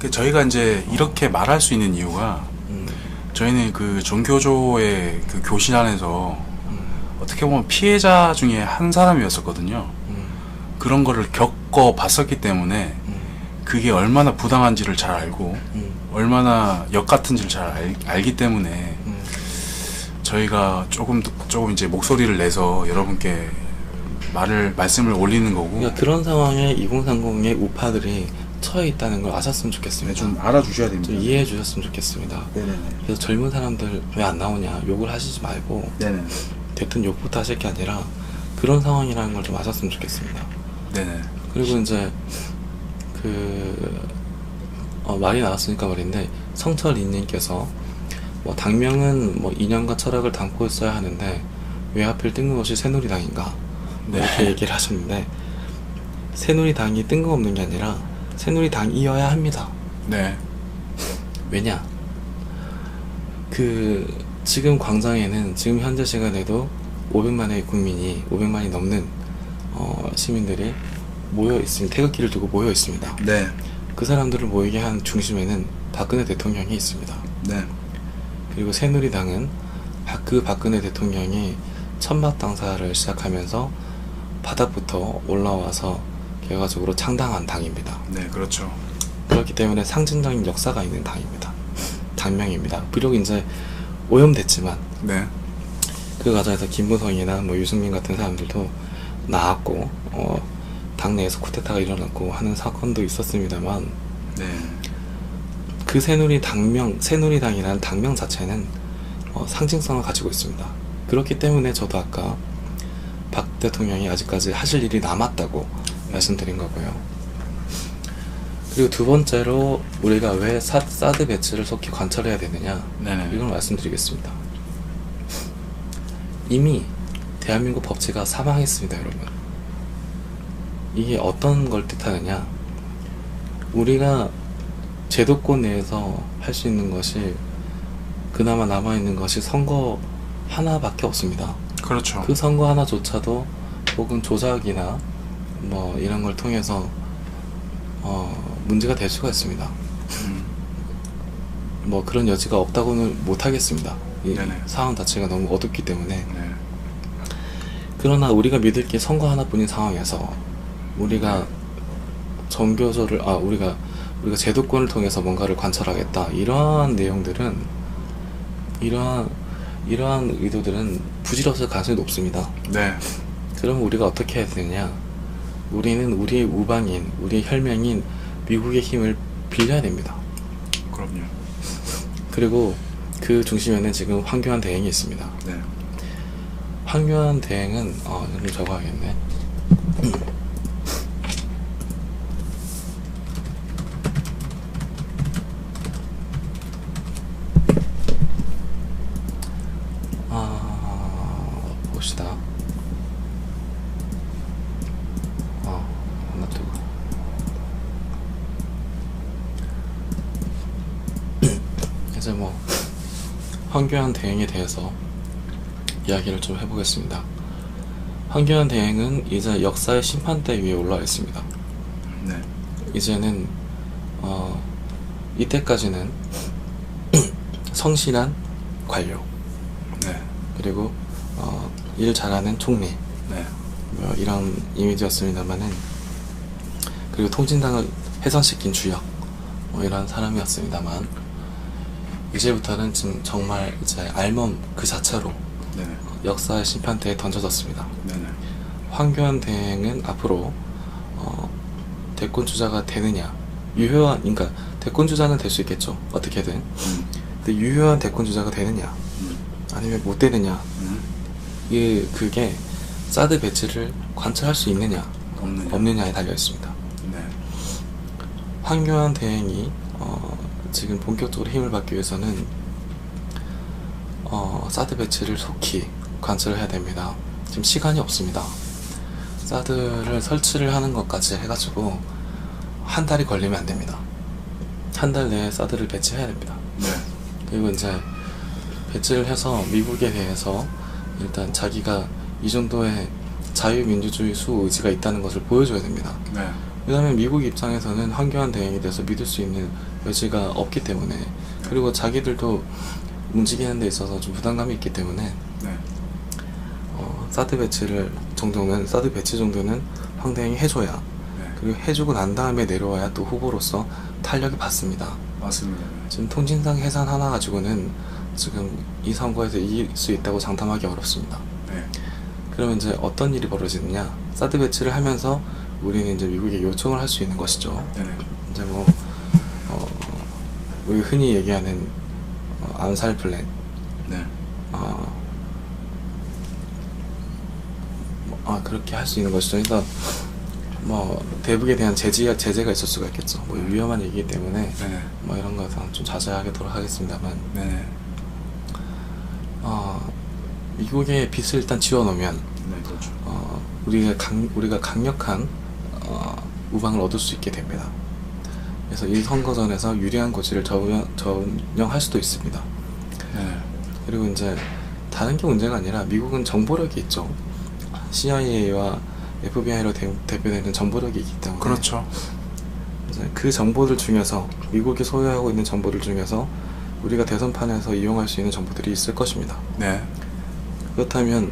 저희가 이제 이렇게 말할 수 있는 이유가 저희는 그 전교조의 그 교실 안에서 어떻게 보면 피해자 중에 한 사람이었었거든요. 그런 거를 겪어 봤었기 때문에 그게 얼마나 부당한지를 잘 알고 얼마나 역 같은지를 잘 알기 때문에 저희가 조금 이제 목소리를 내서 여러분께 말씀을 올리는 거고. 그러니까 그런 상황에 2030의 우파들이 처해 있다는 걸 아셨으면 좋겠습니다. 네, 좀 알아주셔야 됩니다. 좀 이해해 주셨으면 좋겠습니다. 네네네. 그래서 젊은 사람들 왜 안 나오냐 욕을 하시지 말고, 네네. 대뜸 욕부터 하실 게 아니라 그런 상황이라는 걸 좀 아셨으면 좋겠습니다. 네네. 그리고 이제 말이 나왔으니까 말인데, 성철이님께서 뭐 당명은 뭐 이념과 철학을 담고 있어야 하는데 왜 하필 뜬금없이 새누리당인가, 네. 이렇게 얘기를 하셨는데, 새누리당이 뜬금없는 게 아니라 새누리당이어야 합니다. 네. 왜냐, 지금 광장에는 지금 현재 시간에도 500만이 넘는 시민들이 모여 있습니다. 태극기를 두고 모여 있습니다. 네. 그 사람들을 모이게 한 중심에는 박근혜 대통령이 있습니다. 네. 그리고 새누리당은 그 박근혜 대통령이 천막 당사를 시작하면서 바닥부터 올라와서 결과적으로 창당한 당입니다. 네, 그렇죠. 그렇기 때문에 상징적인 역사가 있는 당입니다. 당명입니다. 비록 이제 오염됐지만 네. 그 과정에서 김무성이나 뭐 유승민 같은 사람들도 나왔고 당내에서 쿠데타가 일어났고 하는 사건도 있었습니다만, 네. 그 새누리당이라는 당명 자체는 상징성을 가지고 있습니다. 그렇기 때문에 저도 아까 박 대통령이 아직까지 하실 일이 남았다고 말씀드린 거고요. 그리고 두 번째로 우리가 왜 사드 배치를 속히 관철해야 되느냐, 네네. 이걸 말씀드리겠습니다. 이미 대한민국 법치가 사망했습니다, 여러분. 이게 어떤 걸 뜻하느냐, 우리가 제도권 내에서 할 수 있는 것이, 그나마 남아있는 것이 선거 하나밖에 없습니다. 그렇죠. 그 선거 하나조차도 혹은 조작이나 뭐 이런 걸 통해서 문제가 될 수가 있습니다. 뭐 그런 여지가 없다고는 못하겠습니다. 이 네네. 상황 자체가 너무 어둡기 때문에. 네. 그러나 우리가 믿을 게 선거 하나뿐인 상황에서 우리가 우리가 제도권을 통해서 뭔가를 관철하겠다, 이러한 내용들은, 이러한 의도들은 부질없을 가능성이 높습니다. 네. 그럼 우리가 어떻게 해야 되느냐? 우리는 우리의 우방인, 우리의 혈맹인 미국의 힘을 빌려야 됩니다. 그럼요. 그리고 그 중심에는 지금 황교안 대행이 있습니다. 네. 황교안 대행은 좀 적어야겠네. 봅시다. 놔두고. 이제 뭐 황교안 대행에 대해서 이야기를 좀 해보겠습니다. 황교안 대행은 이제 역사의 심판대 위에 올라와 있습니다. 네. 이제는 이때까지는 성실한 관료, 네. 그리고 일 잘하는 총리, 네. 뭐 이런 이미지였습니다만은, 그리고 통진당을 해산시킨 주역, 뭐 이런 사람이었습니다만, 이제부터는 지금 정말 이제 알몸 그 자체로 네. 역사의 심판대에 던져졌습니다. 네. 황교안 대행은 앞으로 대권 주자가 되느냐, 유효한, 그러니까 대권 주자는 될 수 있겠죠, 어떻게든. 근데 유효한 대권 주자가 되느냐, 아니면 못 되느냐, 그게 사드 배치를 관찰할 수 있느냐 없느냐에 달려 있습니다. 네. 황교안 대행이 지금 본격적으로 힘을 받기 위해서는 사드 배치를 속히 관찰을 해야 됩니다. 지금 시간이 없습니다. 사드를 설치를 하는 것까지 해가지고 한 달이 걸리면 안 됩니다. 한 달 내에 사드를 배치해야 됩니다. 네. 그리고 이제 배치를 해서 미국에 대해서 일단 자기가 이 정도의 자유민주주의 수의지가 있다는 것을 보여줘야 됩니다. 네. 왜냐하면 미국 입장에서는 황교안 대행에 대해서 믿을 수 있는 여지가 없기 때문에, 그리고 자기들도 움직이는 데 있어서 좀 부담감이 있기 때문에 네. 사드 배치 정도는 황 대행이 해줘야, 네. 그리고 해주고 난 다음에 내려와야 또 후보로서 탄력이 받습니다. 맞습니다. 지금 통진당 해산 하나 가지고는 지금 이 선거에서 이길 수 있다고 장담하기 어렵습니다. 네. 그러면 이제 어떤 일이 벌어지느냐? 사드 배치를 하면서 우리는 이제 미국에 요청을 할 수 있는 것이죠. 네. 이제 뭐 우리 흔히 얘기하는 암살 플랜, 네. 그렇게 할 수 있는 것이죠. 그러니까 뭐 대북에 대한 제재가 있을 수가 있겠죠. 뭐 위험한 얘기이기 때문에 네. 뭐 이런 것은 좀 자제하도록 하겠습니다만, 네. 미국의 빚을 일단 지워놓으면 네. 그렇죠. 우리가 강력한 우방을 얻을 수 있게 됩니다. 그래서 이 선거전에서 유리한 고지를 점령할 수도 있습니다. 네. 그리고 이제 다른 게 문제가 아니라 미국은 정보력이 있죠. CIA와 FBI로 대표되는 정보력이 있기 때문에, 그렇죠. 이제 그 정보들 중에서, 미국이 소유하고 있는 정보들 중에서 우리가 대선판에서 이용할 수 있는 정보들이 있을 것입니다. 네. 그렇다면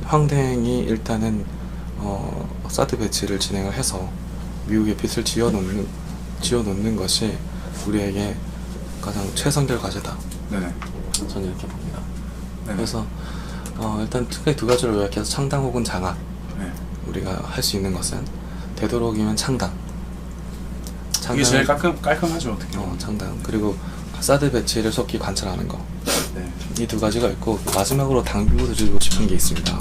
황 대행이 일단은 사드 배치를 진행을 해서 미국의 빚을 지어놓는 것이 우리에게 가장 최선결 과제다. 네네. 저는 이렇게 봅니다. 네네. 그래서 일단 크게 두 가지로 요약해서 창당 혹은 장악, 네. 우리가 할 수 있는 것은 되도록이면 창당. 이게 제일 깔끔하죠, 어떻게 보면. 창당. 그리고 사드 배치를 속히 관찰하는 거. 네. 이 두 가지가 있고, 마지막으로 당부를 드리고 싶은 게 있습니다.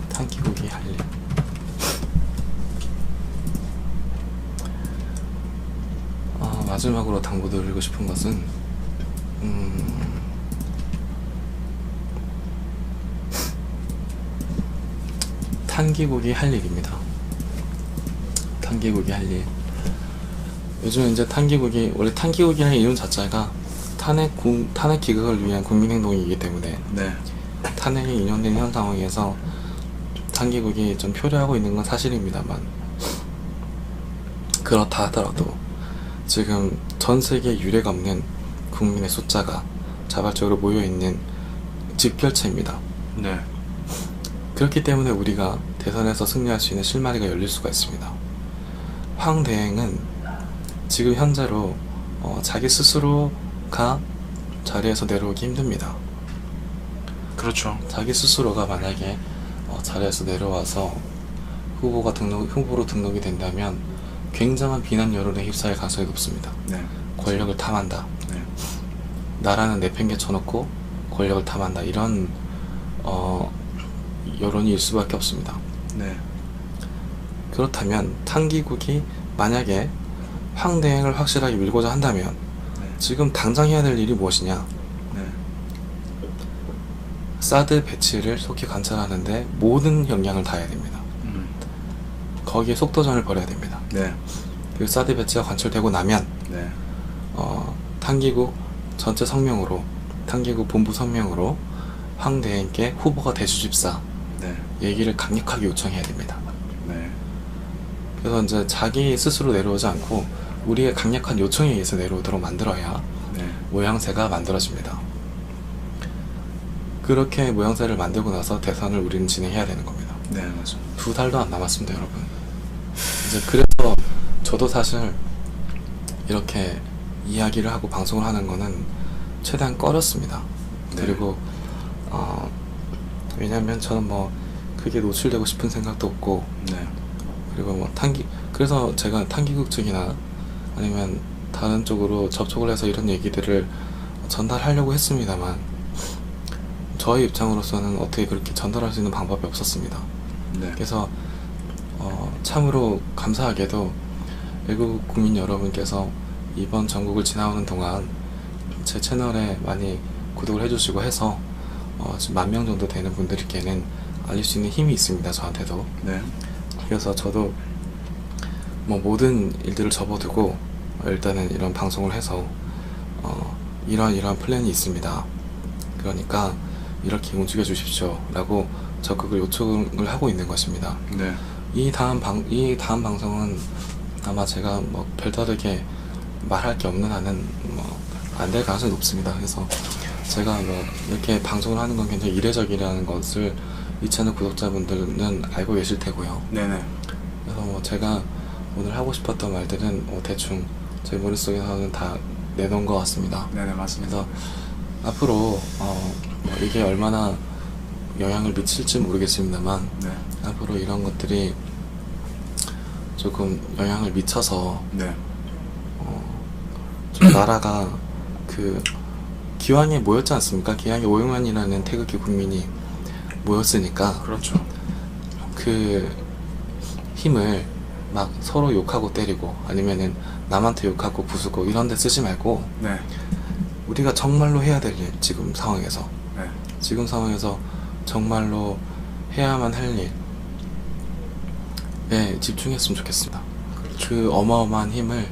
탄기국이 할 일. 마지막으로 당부드리고 싶은 것은 탄기국이 할 일입니다. 탄기국이 할 일. 요즘 이제 원래 탄기국이라는 이름 자체가 탄핵 기각을 위한 국민행동이기 때문에, 네. 탄핵이 인용된 현 상황에서 탄기국이 좀 표류하고 있는 건 사실입니다만, 그렇다 하더라도 지금 전 세계에 유례가 없는 국민의 숫자가 자발적으로 모여있는 집결체입니다. 네. 그렇기 때문에 우리가 대선에서 승리할 수 있는 실마리가 열릴 수가 있습니다. 황 대행은 지금 현재로 자기 스스로가 자리에서 내려오기 힘듭니다. 그렇죠. 자기 스스로가 만약에 자리에서 내려와서 후보로 등록이 된다면 굉장한 비난 여론에 휩싸일 가능성이 높습니다. 네. 권력을 탐한다. 네. 나라는 내팽개쳐놓고 권력을 탐한다. 이런 여론이 일 수밖에 없습니다. 네. 그렇다면 탄기국이 만약에 황대행을 확실하게 밀고자 한다면 네. 지금 당장 해야 될 일이 무엇이냐? 네. 사드 배치를 속히 관찰하는데 모든 역량을 다해야 됩니다. 거기에 속도전을 벌여야 됩니다. 네. 그 사드 배치가 관철되고 나면 네. 탄기국 전체 성명으로, 탄기국 본부 성명으로 황대행께 후보가 대주집사 네. 얘기를 강력하게 요청해야 됩니다. 네. 그래서 이제 자기 스스로 내려오지 않고 우리의 강력한 요청에 의해서 내려오도록 만들어야 네. 모양새가 만들어집니다. 그렇게 모양새를 만들고 나서 대선을 우리는 진행해야 되는 겁니다. 네, 맞습니다. 2달도 안 남았습니다, 여러분. 이제 그래서 저도 사실 이렇게 이야기를 하고 방송을 하는 거는 최대한 꺼렸습니다. 네. 그리고 왜냐면 저는 뭐 그게 노출되고 싶은 생각도 없고, 네. 그리고 뭐 그래서 제가 탄기국 측이나 아니면 다른 쪽으로 접촉을 해서 이런 얘기들을 전달하려고 했습니다만 저의 입장으로서는 어떻게 그렇게 전달할 수 있는 방법이 없었습니다. 네. 그래서 참으로 감사하게도 외국 국민 여러분께서 이번 전국을 지나오는 동안 제 채널에 많이 구독을 해주시고 해서 지금 10,000명 정도 되는 분들께는 알릴 수 있는 힘이 있습니다, 저한테도. 네. 그래서 저도 뭐 모든 일들을 접어두고 일단은 이런 방송을 해서 이러한 플랜이 있습니다. 그러니까 이렇게 움직여 주십시오 라고 적극을 요청을 하고 있는 것입니다. 네. 이 다음 방송은 아마 제가 뭐 별다르게 말할 게 없는 한은 뭐 안 될 가능성이 높습니다. 그래서 제가 뭐 이렇게 방송을 하는 건 굉장히 이례적이라는 것을 이 채널 구독자분들은 알고 계실 테고요. 네네. 그래서 뭐 제가 오늘 하고 싶었던 말들은 대충 제 머릿속에서는 다 내놓은 것 같습니다. 네네, 맞습니다. 그래서 앞으로 뭐 이게 얼마나 영향을 미칠지 모르겠습니다만 네. 앞으로 이런 것들이 조금 영향을 미쳐서 네. 좀 나라가 기왕에 모였지 않습니까? 기왕에 500만이라는 태극기 국민이 모였으니까 그렇죠. 그 힘을 막 서로 욕하고 때리고 아니면은 남한테 욕하고 부수고 이런 데 쓰지 말고 네. 우리가 정말로 해야 될 일, 지금 상황에서 네. 정말로 해야만 할 일에 집중했으면 좋겠습니다. 그렇죠. 그 어마어마한 힘을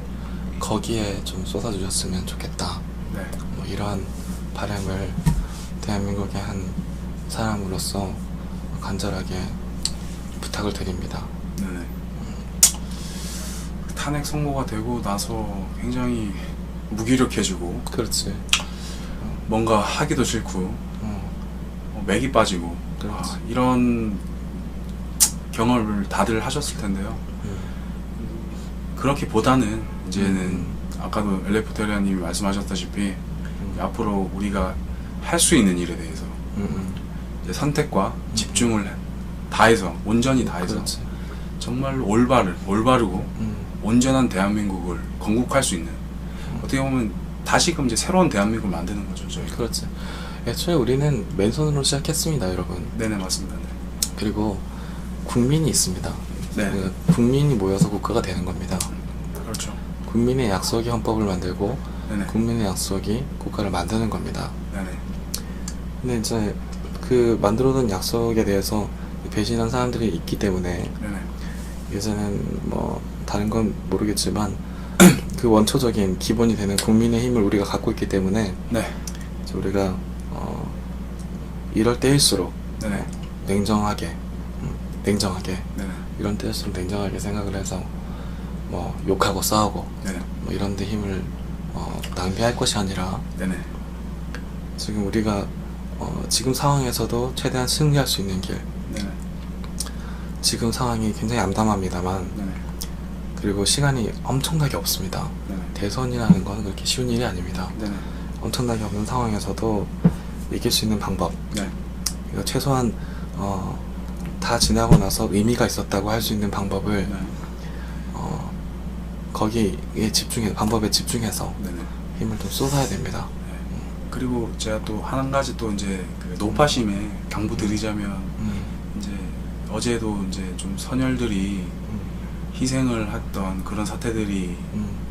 거기에 좀 쏟아주셨으면 좋겠다. 네. 뭐 이러한 바람을 대한민국의 한 사람으로서 간절하게 부탁을 드립니다. 네네. 탄핵 선고가 되고 나서 굉장히 무기력해지고 그렇지. 뭔가 하기도 싫고 맥이 빠지고 그렇지. 이런 경험을 다들 하셨을 텐데요. 그렇기보다는 이제는 아까도 엘레프테리아님이 말씀하셨다시피 앞으로 우리가 할 수 있는 일에 대해서 이제 선택과 집중을 다해서 온전히 다해서 그렇지. 정말로 올바르고 온전한 대한민국을 건국할 수 있는 어떻게 보면 다시금 이제 새로운 대한민국을 만드는 거죠, 저희가. 그렇지. 애초에 우리는 맨손으로 시작했습니다, 여러분. 네네, 맞습니다. 네. 그리고 국민이 있습니다. 네. 그 국민이 모여서 국가가 되는 겁니다. 그렇죠. 국민의 약속이 헌법을 만들고 네네. 국민의 약속이 국가를 만드는 겁니다. 네네. 근데 이제 그 만들어둔 약속에 대해서 배신한 사람들이 있기 때문에 네네. 이제는 뭐 다른 건 모르겠지만 그 원초적인 기본이 되는 국민의 힘을 우리가 갖고 있기 때문에 네. 이제 우리가 이럴 때일수록 네네. 냉정하게 네네. 이런 때일수록 냉정하게 생각을 해서 뭐 욕하고 싸우고 네네. 뭐 이런 데 힘을 낭비할 것이 아니라 네네. 지금 우리가 지금 상황에서도 최대한 승리할 수 있는 길, 네네. 지금 상황이 굉장히 암담합니다만 네네. 그리고 시간이 엄청나게 없습니다. 네네. 대선이라는 건 그렇게 쉬운 일이 아닙니다. 네네. 엄청나게 없는 상황에서도 이길 수 있는 방법, 네. 그리고 최소한 다 지나고 나서 의미가 있었다고 할 수 있는 방법을 네. 거기에 방법에 집중해서 네네. 힘을 좀 쏟아야 됩니다. 네. 그리고 제가 또 한 가지 또 이제 그 노파심에 당부드리자면 이제 어제도 이제 좀 선열들이 희생을 했던 그런 사태들이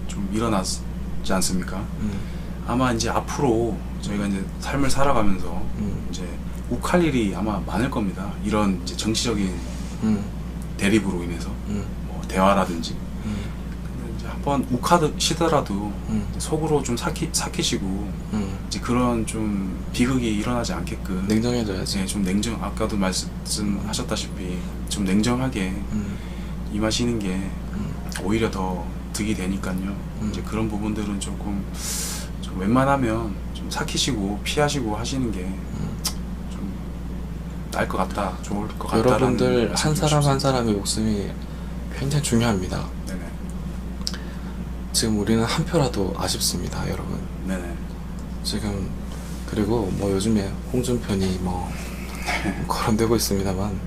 좀 일어났지 않습니까? 아마 이제 앞으로 저희가 이제 삶을 살아가면서 이제 욱할 일이 아마 많을 겁니다. 이런 이제 정치적인 대립으로 인해서 뭐 대화라든지. 근데 이제 한번 욱하시더라도 속으로 좀 삭히시고 이제 그런 좀 비극이 일어나지 않게끔 냉정해져야지. 네, 좀 아까도 말씀하셨다시피 좀 냉정하게 임하시는 게 오히려 더 득이 되니까요. 이제 그런 부분들은 조금 좀 웬만하면 좀 삭히시고 피하시고 하시는 게 좀 나을 것 같다, 좋을 것 같다. 여러분들 한 사람 한 사람의 목숨이 굉장히 중요합니다. 네네. 지금 우리는 한 표라도 아쉽습니다, 여러분. 네네. 지금 그리고 뭐 요즘에 홍준표니 뭐 거론되고 있습니다만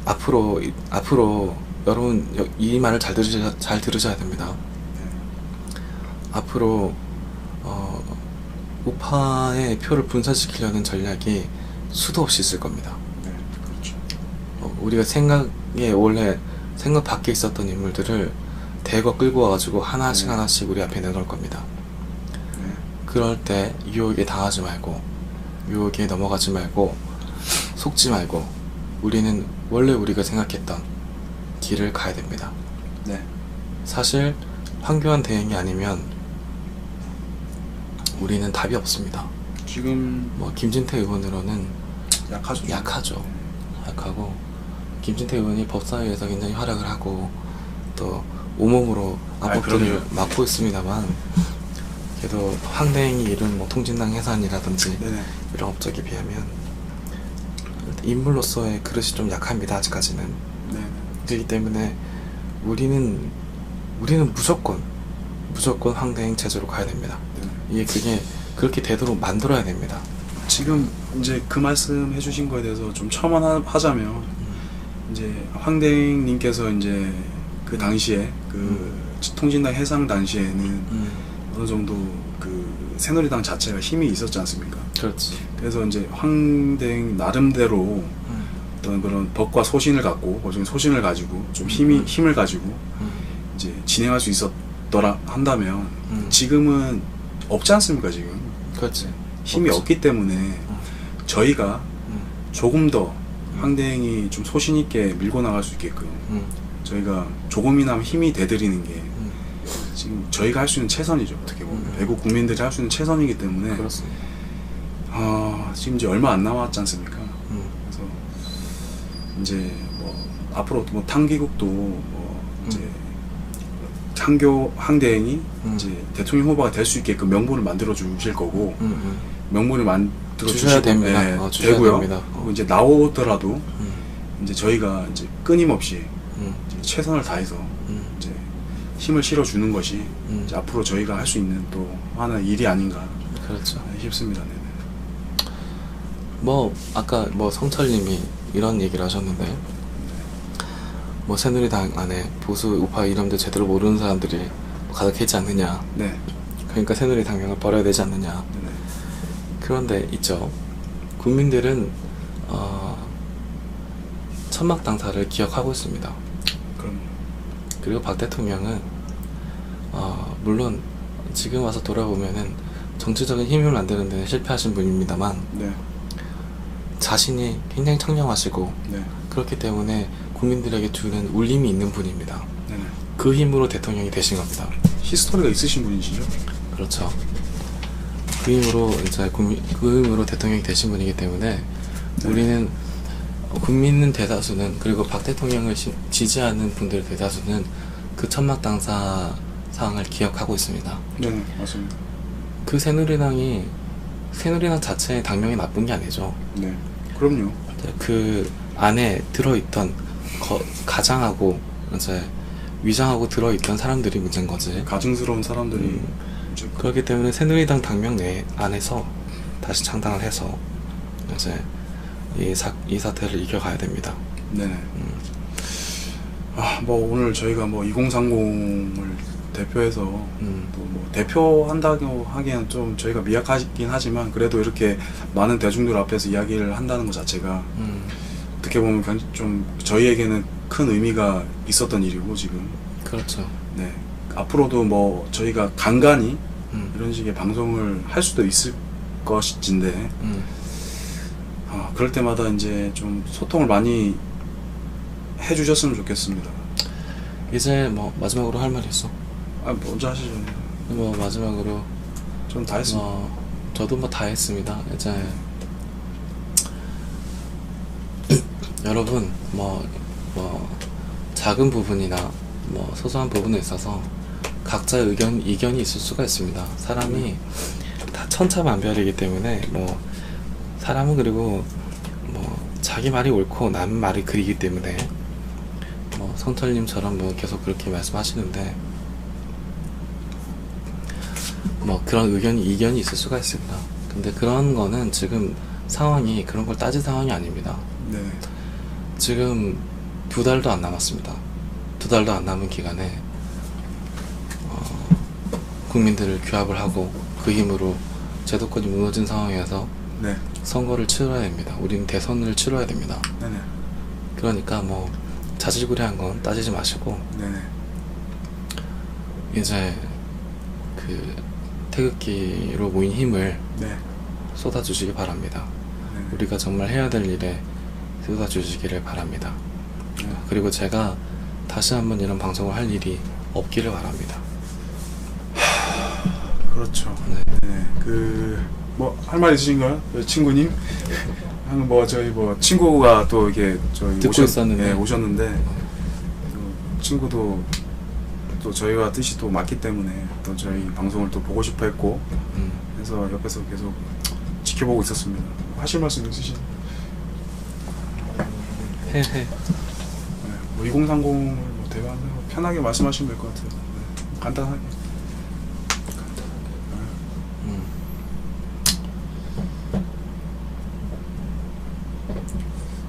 앞으로 여러분 이 말을 잘 들으셔야 됩니다. 앞으로 우파의 표를 분산시키려는 전략이 수도 없이 있을 겁니다. 네, 그렇죠. 우리가 원래 생각 밖에 있었던 인물들을 대거 끌고 와가지고 하나씩 하나씩 우리 앞에 내놓을 겁니다. 네. 그럴 때 유혹에 당하지 말고, 유혹에 넘어가지 말고, 속지 말고, 우리는 원래 우리가 생각했던 길을 가야 됩니다. 네. 사실 황교안 대행이 아니면 우리는 답이 없습니다. 지금 뭐 김진태 의원으로는 약하죠. 약하고, 김진태 의원이 법사위에서 굉장히 활약을 하고 또 온몸으로 압박들을 그럼요. 막고 있습니다만, 그래도 황 대행이 이룬 뭐 통진당 해산이라든지 네네. 이런 업적에 비하면 인물로서의 그릇이 좀 약합니다, 아직까지는. 네. 그렇기 때문에 우리는 무조건 황대행 체제로 가야 됩니다. 그게 그렇게 되도록 만들어야 됩니다. 지금 이제 그 말씀 해주신 거에 대해서 좀 첨언하자면 이제 황대행님께서 이제 그 당시에 그 통진당 해상 당시에는 어느 정도 그 새누리당 자체가 힘이 있었지 않습니까? 그렇지. 그래서 이제 황대행 나름대로 어떤 그런 덕과 소신을 갖고, 그중에 소신을 가지고 좀 힘을 가지고 이제 진행할 수 있었더라 한다면 지금은 없지 않습니까? 지금 그렇지. 힘이 없지. 없기 때문에 저희가 조금 더 황대행이 좀 소신 있게 밀고 나갈 수 있게끔 저희가 조금이나마 힘이 되드리는 게 지금 저희가 할 수 있는 최선이죠. 어떻게 보면 외국 국민들이 할 수 있는 최선이기 때문에 그렇습니다. 지금 이제 얼마 안 남았지 않습니까? 그래서 이제 뭐 앞으로 뭐 탕기국도 뭐 이제 황대행이 이제 대통령 후보가 될 수 있게끔 명분을 만들어 주실 거고 명분을 만들어 주셔야 주시고, 됩니다. 네, 주셔야 되고요. 됩니다. 그리고 이제 나오더라도 이제 저희가 이제 끊임없이 이제 최선을 다해서 이제 힘을 실어 주는 것이 이제 앞으로 저희가 할 수 있는 또 하나의 일이 아닌가 그렇죠. 싶습니다. 네네. 뭐 아까 뭐 성철님이 이런 얘기를 하셨는데, 뭐 새누리당 안에 보수 우파 이름도 제대로 모르는 사람들이 가득하지 않느냐. 네. 그러니까 새누리당 명을 버려야 되지 않느냐. 네네. 그런데 있죠. 국민들은 천막 당사를 기억하고 있습니다. 그럼 그리고 박 대통령은 물론 지금 와서 돌아보면은 정치적인 힘을 만드는 데는 실패하신 분입니다만, 네. 자신이 굉장히 청렴하시고 네. 그렇기 때문에 국민들에게 주는 울림이 있는 분입니다. 네네. 그 힘으로 대통령이 되신 겁니다. 히스토리가 있으신 분이시죠? 그렇죠. 그 힘으로 대통령이 되신 분이기 때문에 우리는 국민은 대다수는, 그리고 박 대통령을 지지하는 분들 대다수는 그 천막 당사 사항을 기억하고 있습니다. 네, 맞습니다. 그 새누리당 자체의 당명이 나쁜 게 아니죠. 네, 그럼요. 그 안에 들어있던 가장하고 이제 위장하고 들어있던 사람들이 문제인 거지. 가증스러운 사람들이 이제 그렇기 때문에 새누리당 당명 내 안에서 다시 창당을 해서 이제 이 사태를 이겨가야 됩니다. 네네. 뭐 오늘 저희가 뭐 2030을 대표해서 또 뭐 대표한다고 하기엔 좀 저희가 미약하긴 하지만 그래도 이렇게 많은 대중들 앞에서 이야기를 한다는 것 자체가 어떻게 보면 좀 저희에게는 큰 의미가 있었던 일이고 지금. 그렇죠. 네. 앞으로도 뭐 저희가 간간히 이런 식의 방송을 할 수도 있을 것인데 그럴 때마다 이제 좀 소통을 많이 해주셨으면 좋겠습니다. 이제 뭐 마지막으로 할 말 있어? 먼저 하시죠. 뭐 마지막으로 전 다 했습니다. 저도 뭐 다 했습니다. 이제 여러분 뭐 작은 부분이나 뭐 소소한 부분에 있어서 각자의 이견이 있을 수가 있습니다. 사람이 다 천차만별이기 때문에 뭐 사람은 그리고 뭐 자기 말이 옳고 남 말이 그리기 때문에 뭐 성철님처럼 뭐 계속 그렇게 말씀하시는데 뭐 그런 이견이 있을 수가 있습니다. 근데 그런 거는 지금 상황이 그런 걸 따질 상황이 아닙니다. 네. 지금 2달도 안 남았습니다. 2달도 안 남은 기간에 국민들을 규합을 하고 그 힘으로 제도권이 무너진 상황에서 네. 선거를 치러야 됩니다. 우리는 대선을 치러야 됩니다. 네네. 그러니까 뭐 자질구레한 건 따지지 마시고 네네. 이제 그 태극기로 모인 힘을 네. 쏟아주시기 바랍니다. 네. 우리가 정말 해야 될 일에 쏟아주시기를 바랍니다. 네. 그리고 제가 다시 한번 이런 방송을 할 일이 없기를 바랍니다. 그렇죠. 네. 네. 뭐 할 말 있으신가요, 친구님? 뭐 저희 뭐 친구가 또 이게 저희 듣고 있었는데. 네, 오셨는데 또 친구도 또 저희와 뜻이 또 맞기 때문에 또 저희 방송을 또 보고 싶어 했고 그래서 옆에서 계속 지켜보고 있었습니다. 하실 말씀 있으시나요? 해. 네. 뭐 2030을 뭐 대화하면 편하게 말씀하시면 될 것 같아요. 네. 간단하게.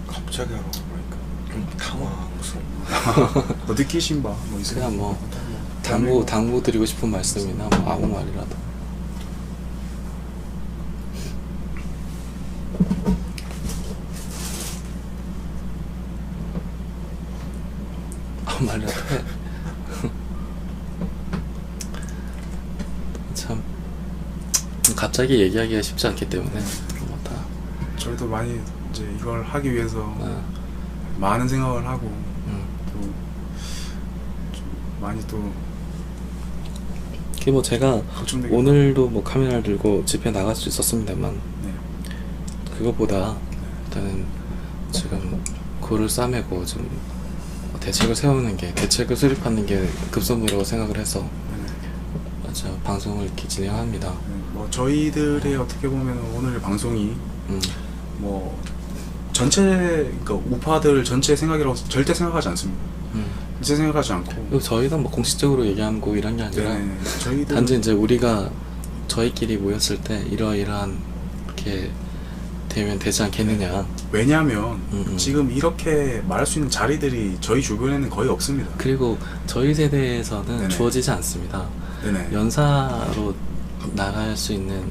갑자기 하라고 그러니까 당황스러워. 뭐 느끼신 바 뭐 있으세요? 그냥 뭐 당부 드리고 싶은 말씀이나 뭐 아무 말이라도. 아무 말이라도 해. 참 갑자기 얘기하기가 쉽지 않기 때문에 뭐 다. 저희도 많이 이제 이걸 하기 위해서 많은 생각을 하고 또 좀 많이 또 그게 뭐 제가 걱정되게 오늘도 뭐 카메라를 들고 집회 나갈 수 있었습니다만 네. 그것보다 일단은 지금 골을 싸매고 좀 대책을 세우는 게 대책을 수립하는 게 급선무라고 생각을 해서 제가 방송을 이렇게 진행합니다. 네, 뭐 저희들의 어떻게 보면 오늘 방송이 뭐 전체 그러니까 우파들 전체 생각이라고 절대 생각하지 않습니다. 절대 생각하지 않고 그리고 저희는 뭐 공식적으로 얘기하고 이런 게 아니라 네, 저희들 단지 이제 우리가 저희끼리 모였을 때 이러이러한 이렇게 되면 되지 않겠느냐. 왜냐하면 지금 이렇게 말할 수 있는 자리들이 저희 주변에는 거의 없습니다. 그리고 저희 세대에서는 네네. 주어지지 않습니다. 네네. 연사로 나갈 수 있는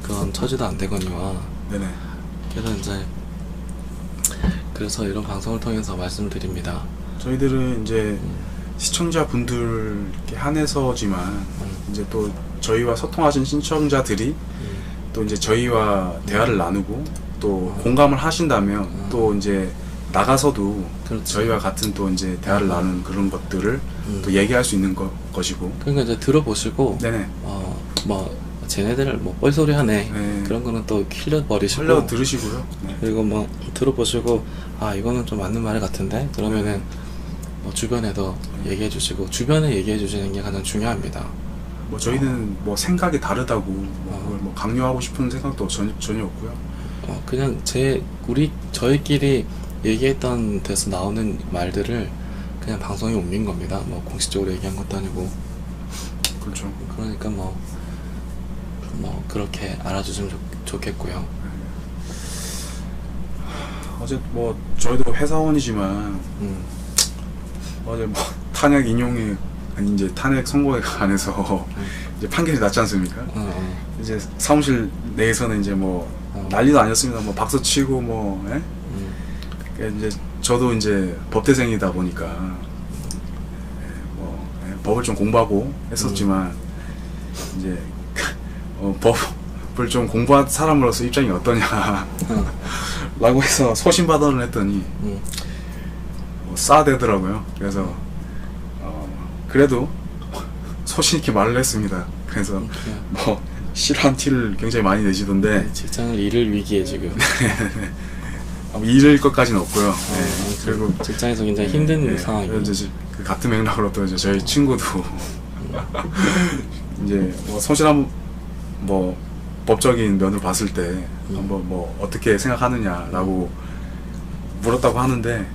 그런 처지도 안 되거니와 네네. 그래서 이런 방송을 통해서 말씀드립니다. 저희들은 이제 시청자분들께 한해서지만 이제 또 저희와 소통하신 시청자들이 또 이제 저희와 대화를 나누고 또 공감을 하신다면 또 이제 나가서도 그렇죠. 저희와 같은 또 이제 대화를 나누는 그런 것들을 또 얘기할 수 있는 것이고 그러니까 이제 들어보시고 네네. 뭐 쟤네들 뭐 뻘소리 하네. 네. 그런 거는 또 킬려버리시고 흘려 들으시고요. 네. 그리고 뭐 들어보시고 이거는 좀 맞는 말 같은데 그러면은 뭐 주변에도 얘기해 주시고 주변에 얘기해 주시는 게 가장 중요합니다. 뭐 저희는 뭐 생각이 다르다고 뭐 그걸 뭐 강요하고 싶은 생각도 전혀 없고요. 그냥 저희끼리 얘기했던 데서 나오는 말들을 그냥 방송에 옮긴 겁니다. 뭐 공식적으로 얘기한 것도 아니고. 그렇죠. 그러니까 뭐 그렇게 알아주시면 좋겠고요. 어제 뭐 저희도 회사원이지만 어제 뭐 탄핵 인용에 아니 이제 탄핵 선고에 관해서 이제 판결이 났지 않습니까? 이제 사무실 내에서는 이제 뭐 난리도 아니었습니다. 뭐 박수 치고 뭐 예? 그러니까 이제 저도 이제 법대생이다 보니까 뭐 법을 좀 공부하고 했었지만 이제 법을 좀 공부한 사람으로서 입장이 어떠냐 라고 해서 소신발언을 했더니 뭐 싸대더라고요. 그래서 그래도 소신 있게 말을 했습니다. 그래서 뭐 싫어한 티를 굉장히 많이 내시던데 직장을 잃을 위기에 지금 잃을 것까지는 없고요. 네. 그리고 직장에서 굉장히 힘든 상황이에요. 이제 그 같은 맥락으로 또 이제 저희 친구도 이제 뭐 성실한 뭐 법적인 면을 봤을 때 한번 뭐 어떻게 생각하느냐라고 물었다고 하는데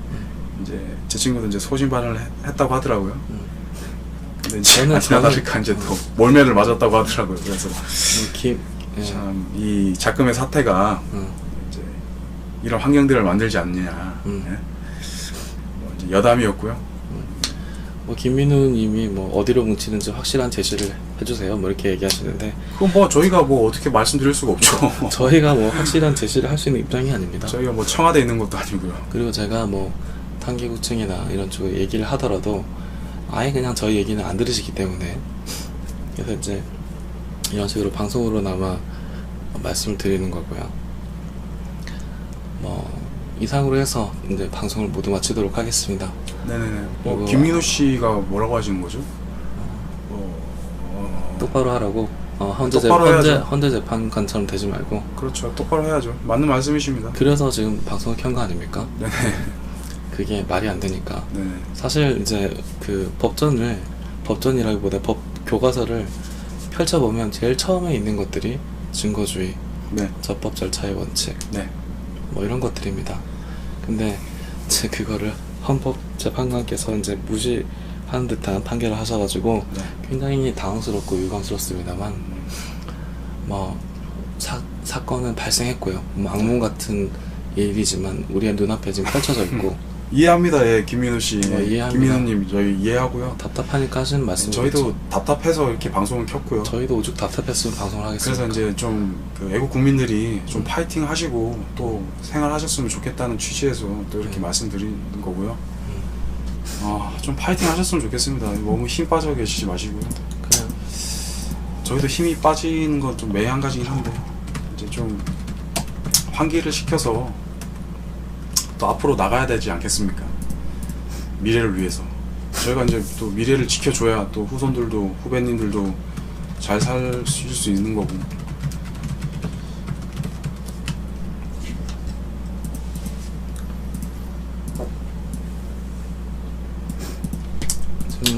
이제 제 친구도 이제 소신 발언을 했다고 하더라고요. 근데 이제 아니나 다를까 이제 또 몰매를 맞았다고 하더라고요. 그래서 참 이 작금의 사태가 이제 이런 환경들을 만들지 않느냐. 네? 뭐 이제 여담이었고요. 뭐 김민우님이 뭐 어디로 뭉치는지 확실한 제시를 해주세요. 뭐 이렇게 얘기하시는데 그건 뭐 저희가 뭐 어떻게 말씀드릴 수가 없죠. 저희가 뭐 확실한 제시를 할 수 있는 입장이 아닙니다. 저희가 뭐 청와대에 있는 것도 아니고요. 그리고 제가 뭐 탄기구층이나 이런 쪽에 얘기를 하더라도 아예 그냥 저희 얘기는 안 들으시기 때문에 그래서 이제 이런 식으로 방송으로나마 말씀을 드리는 거고요. 뭐 이상으로 해서 이제 방송을 모두 마치도록 하겠습니다. 네네네. 뭐 김민호 씨가 뭐라고 하시는 거죠? 똑바로 하라고. 헌재 재판관처럼 되지 말고. 그렇죠. 똑바로 해야죠. 맞는 말씀이십니다. 그래서 지금 방송을 켠 거 아닙니까? 네네. 그게 말이 안 되니까. 네네. 사실 이제 그 법전이라기보다 법 교과서를 펼쳐보면 제일 처음에 있는 것들이 증거주의, 네. 적법 절차의 원칙, 네. 뭐 이런 것들입니다. 근데 이제 그거를 헌법재판관께서 이제 무시하는 듯한 판결을 하셔가지고 네. 굉장히 당황스럽고 유감스럽습니다만 뭐 사건은 발생했고요. 뭐 악몽 같은 일이지만 우리의 눈앞에 지금 펼쳐져 있고 이해합니다. 예, 김민호 씨. 이해합니다. 김민호님 저희 이해하고요. 답답하니까 하시는 말씀이죠. 저희도 답답해서 이렇게 방송을 켰고요. 저희도 오죽 답답했으면 방송을 하겠습니다. 그래서 이제 좀 그 애국 국민들이 좀 파이팅 하시고 또 생활하셨으면 좋겠다는 취지에서 또 이렇게 말씀드리는 거고요. 좀 파이팅 하셨으면 좋겠습니다. 너무 힘 빠져 계시지 마시고요. 그냥 저희도 힘이 빠지는 건 좀 매한가지긴 한데 이제 좀 환기를 시켜서 또 앞으로 나가야 되지 않겠습니까? 미래를 위해서 저희가 이제 또 미래를 지켜줘야 또 후손들도 후배님들도 잘 살 수 있는 거고.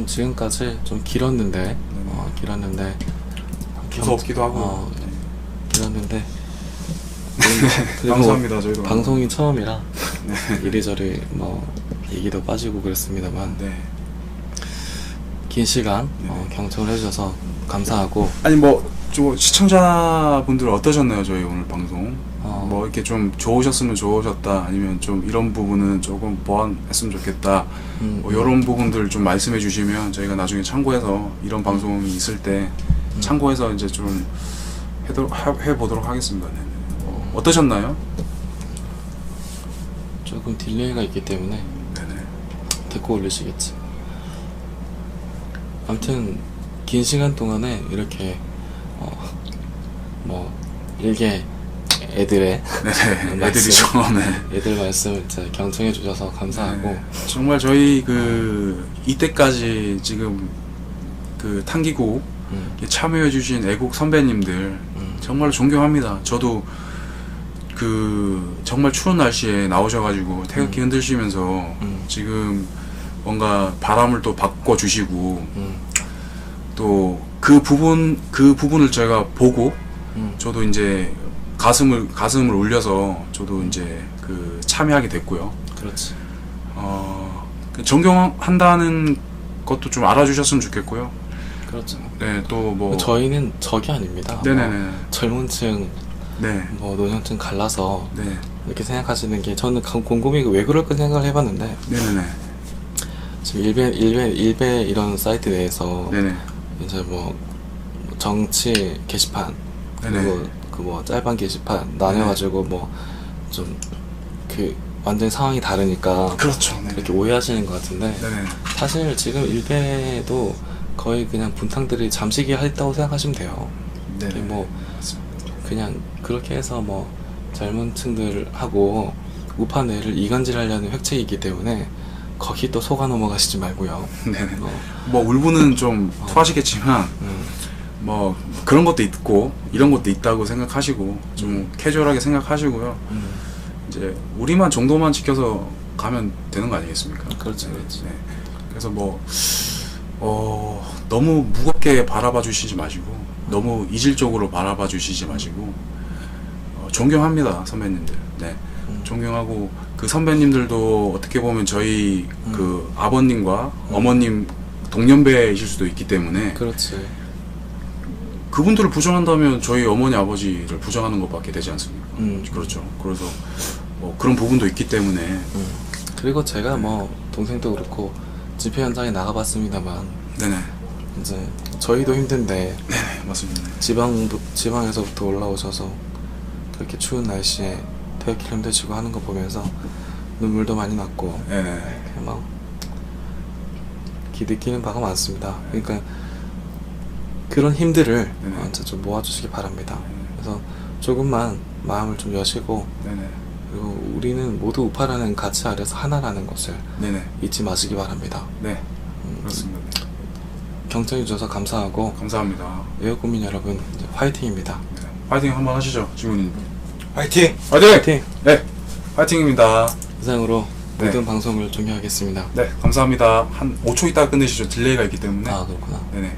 지금까지 좀 길었는데 무섭기도 하고 길었는데 감사합니다. 저희도 방송이 처음이라 네. 이리저리 뭐 얘기도 빠지고 그랬습니다만 네. 긴 시간 경청을 해주셔서 감사하고. 아니 좀 시청자분들 어떠셨나요? 저희 오늘 방송 뭐 이렇게 좀 좋으셨으면 좋으셨다 아니면 좀 이런 부분은 조금 보완했으면 좋겠다 뭐 이런 부분들 좀 말씀해 주시면 저희가 나중에 참고해서 이런 방송이 있을 때 참고해서 이제 좀 해보도록 하겠습니다. 네. 어떠셨나요? 조금 딜레이가 있기 때문에 네네. 듣고 올리시겠지. 아무튼 긴 시간 동안에 이렇게 뭐 일개 애들의 네네. 애들이죠. 네. 애들 말씀을 이제 경청해 주셔서 감사하고. 네. 정말 저희 이때까지 지금 그 탄기구 참여해 주신 애국 선배님들 정말 존경합니다. 저도 정말 추운 날씨에 나오셔가지고 태극기 흔들시면서 지금 뭔가 바람을 또 바꿔주시고 또 그 부분을 제가 보고 저도 이제 가슴을 울려서 저도 이제 참여하게 됐고요. 그렇지. 존경한다는 것도 좀 알아주셨으면 좋겠고요. 그렇죠. 네, 또 뭐 저희는 적이 아닙니다. 네네네. 뭐 젊은층, 네, 뭐 노년층 갈라서 네, 이렇게 생각하시는 게 저는 곰곰이 왜 그럴까 생각을 해봤는데 네네네, 지금 일베 이런 사이트 내에서 네네, 이제 뭐 정치 게시판 네네. 그리고 그 뭐 짤방 게시판 나뉘어가지고 뭐 좀 그 완전 상황이 다르니까 그렇죠. 네, 이렇게 오해하시는 것 같은데 네네, 사실 지금 일베도 거의 그냥 분탕들이 잠시기 했다고 생각하시면 돼요. 네네. 뭐 맞습니다. 그냥 그렇게 해서 뭐 젊은 층들하고 우파 내를 이간질하려는 획책이기 때문에 거기 또 속아 넘어가시지 말고요. 네네. 어, 뭐 울분은 좀 토하시겠지만 뭐 그런 것도 있고 이런 것도 있다고 생각하시고 좀 캐주얼하게 생각하시고요. 이제 우리만 정도만 지켜서 가면 되는 거 아니겠습니까? 그렇죠, 그렇지. 네. 그래서 뭐 너무 무겁게 바라봐 주시지 마시고 너무 이질적으로 바라봐 주시지 마시고 존경합니다, 선배님들. 네. 존경하고 그 선배님들도 어떻게 보면 저희 그 아버님과 어머님 동년배이실 수도 있기 때문에 그렇지. 그분들을 부정한다면 저희 어머니 아버지를 부정하는 것밖에 되지 않습니까? 그렇죠. 그래서 뭐 그런 부분도 있기 때문에 그리고 제가 뭐 동생도 그렇고 집회 현장에 나가봤습니다만 네네. 이제 저희도 힘든데 네네, 맞습니다. 지방에서부터 올라오셔서 그렇게 추운 날씨에 태극기 힘드시고 하는 거 보면서 눈물도 많이 났고 네네. 그냥 막 느끼는 바가 많습니다. 그러니까 그런 힘들을 네네. 진짜 좀 모아주시기 바랍니다. 그래서 조금만 마음을 좀 여시고 네네. 그리고 우리는 모두 우파라는 가치 아래서 하나라는 것을 네네. 잊지 마시기 바랍니다. 네. 그렇습니다. 경청해 주셔서 감사하고 감사합니다. 외국민 여러분 이제 화이팅입니다. 네. 파이팅 한번 하시죠, 지훈님. 화이팅! 파이팅! 화이팅! 네. 파이팅입니다. 이상으로 네. 모든 방송을 종료하겠습니다. 네, 감사합니다. 한 5초 있다가 끝내시죠. 딜레이가 있기 때문에. 아 그렇구나. 네네.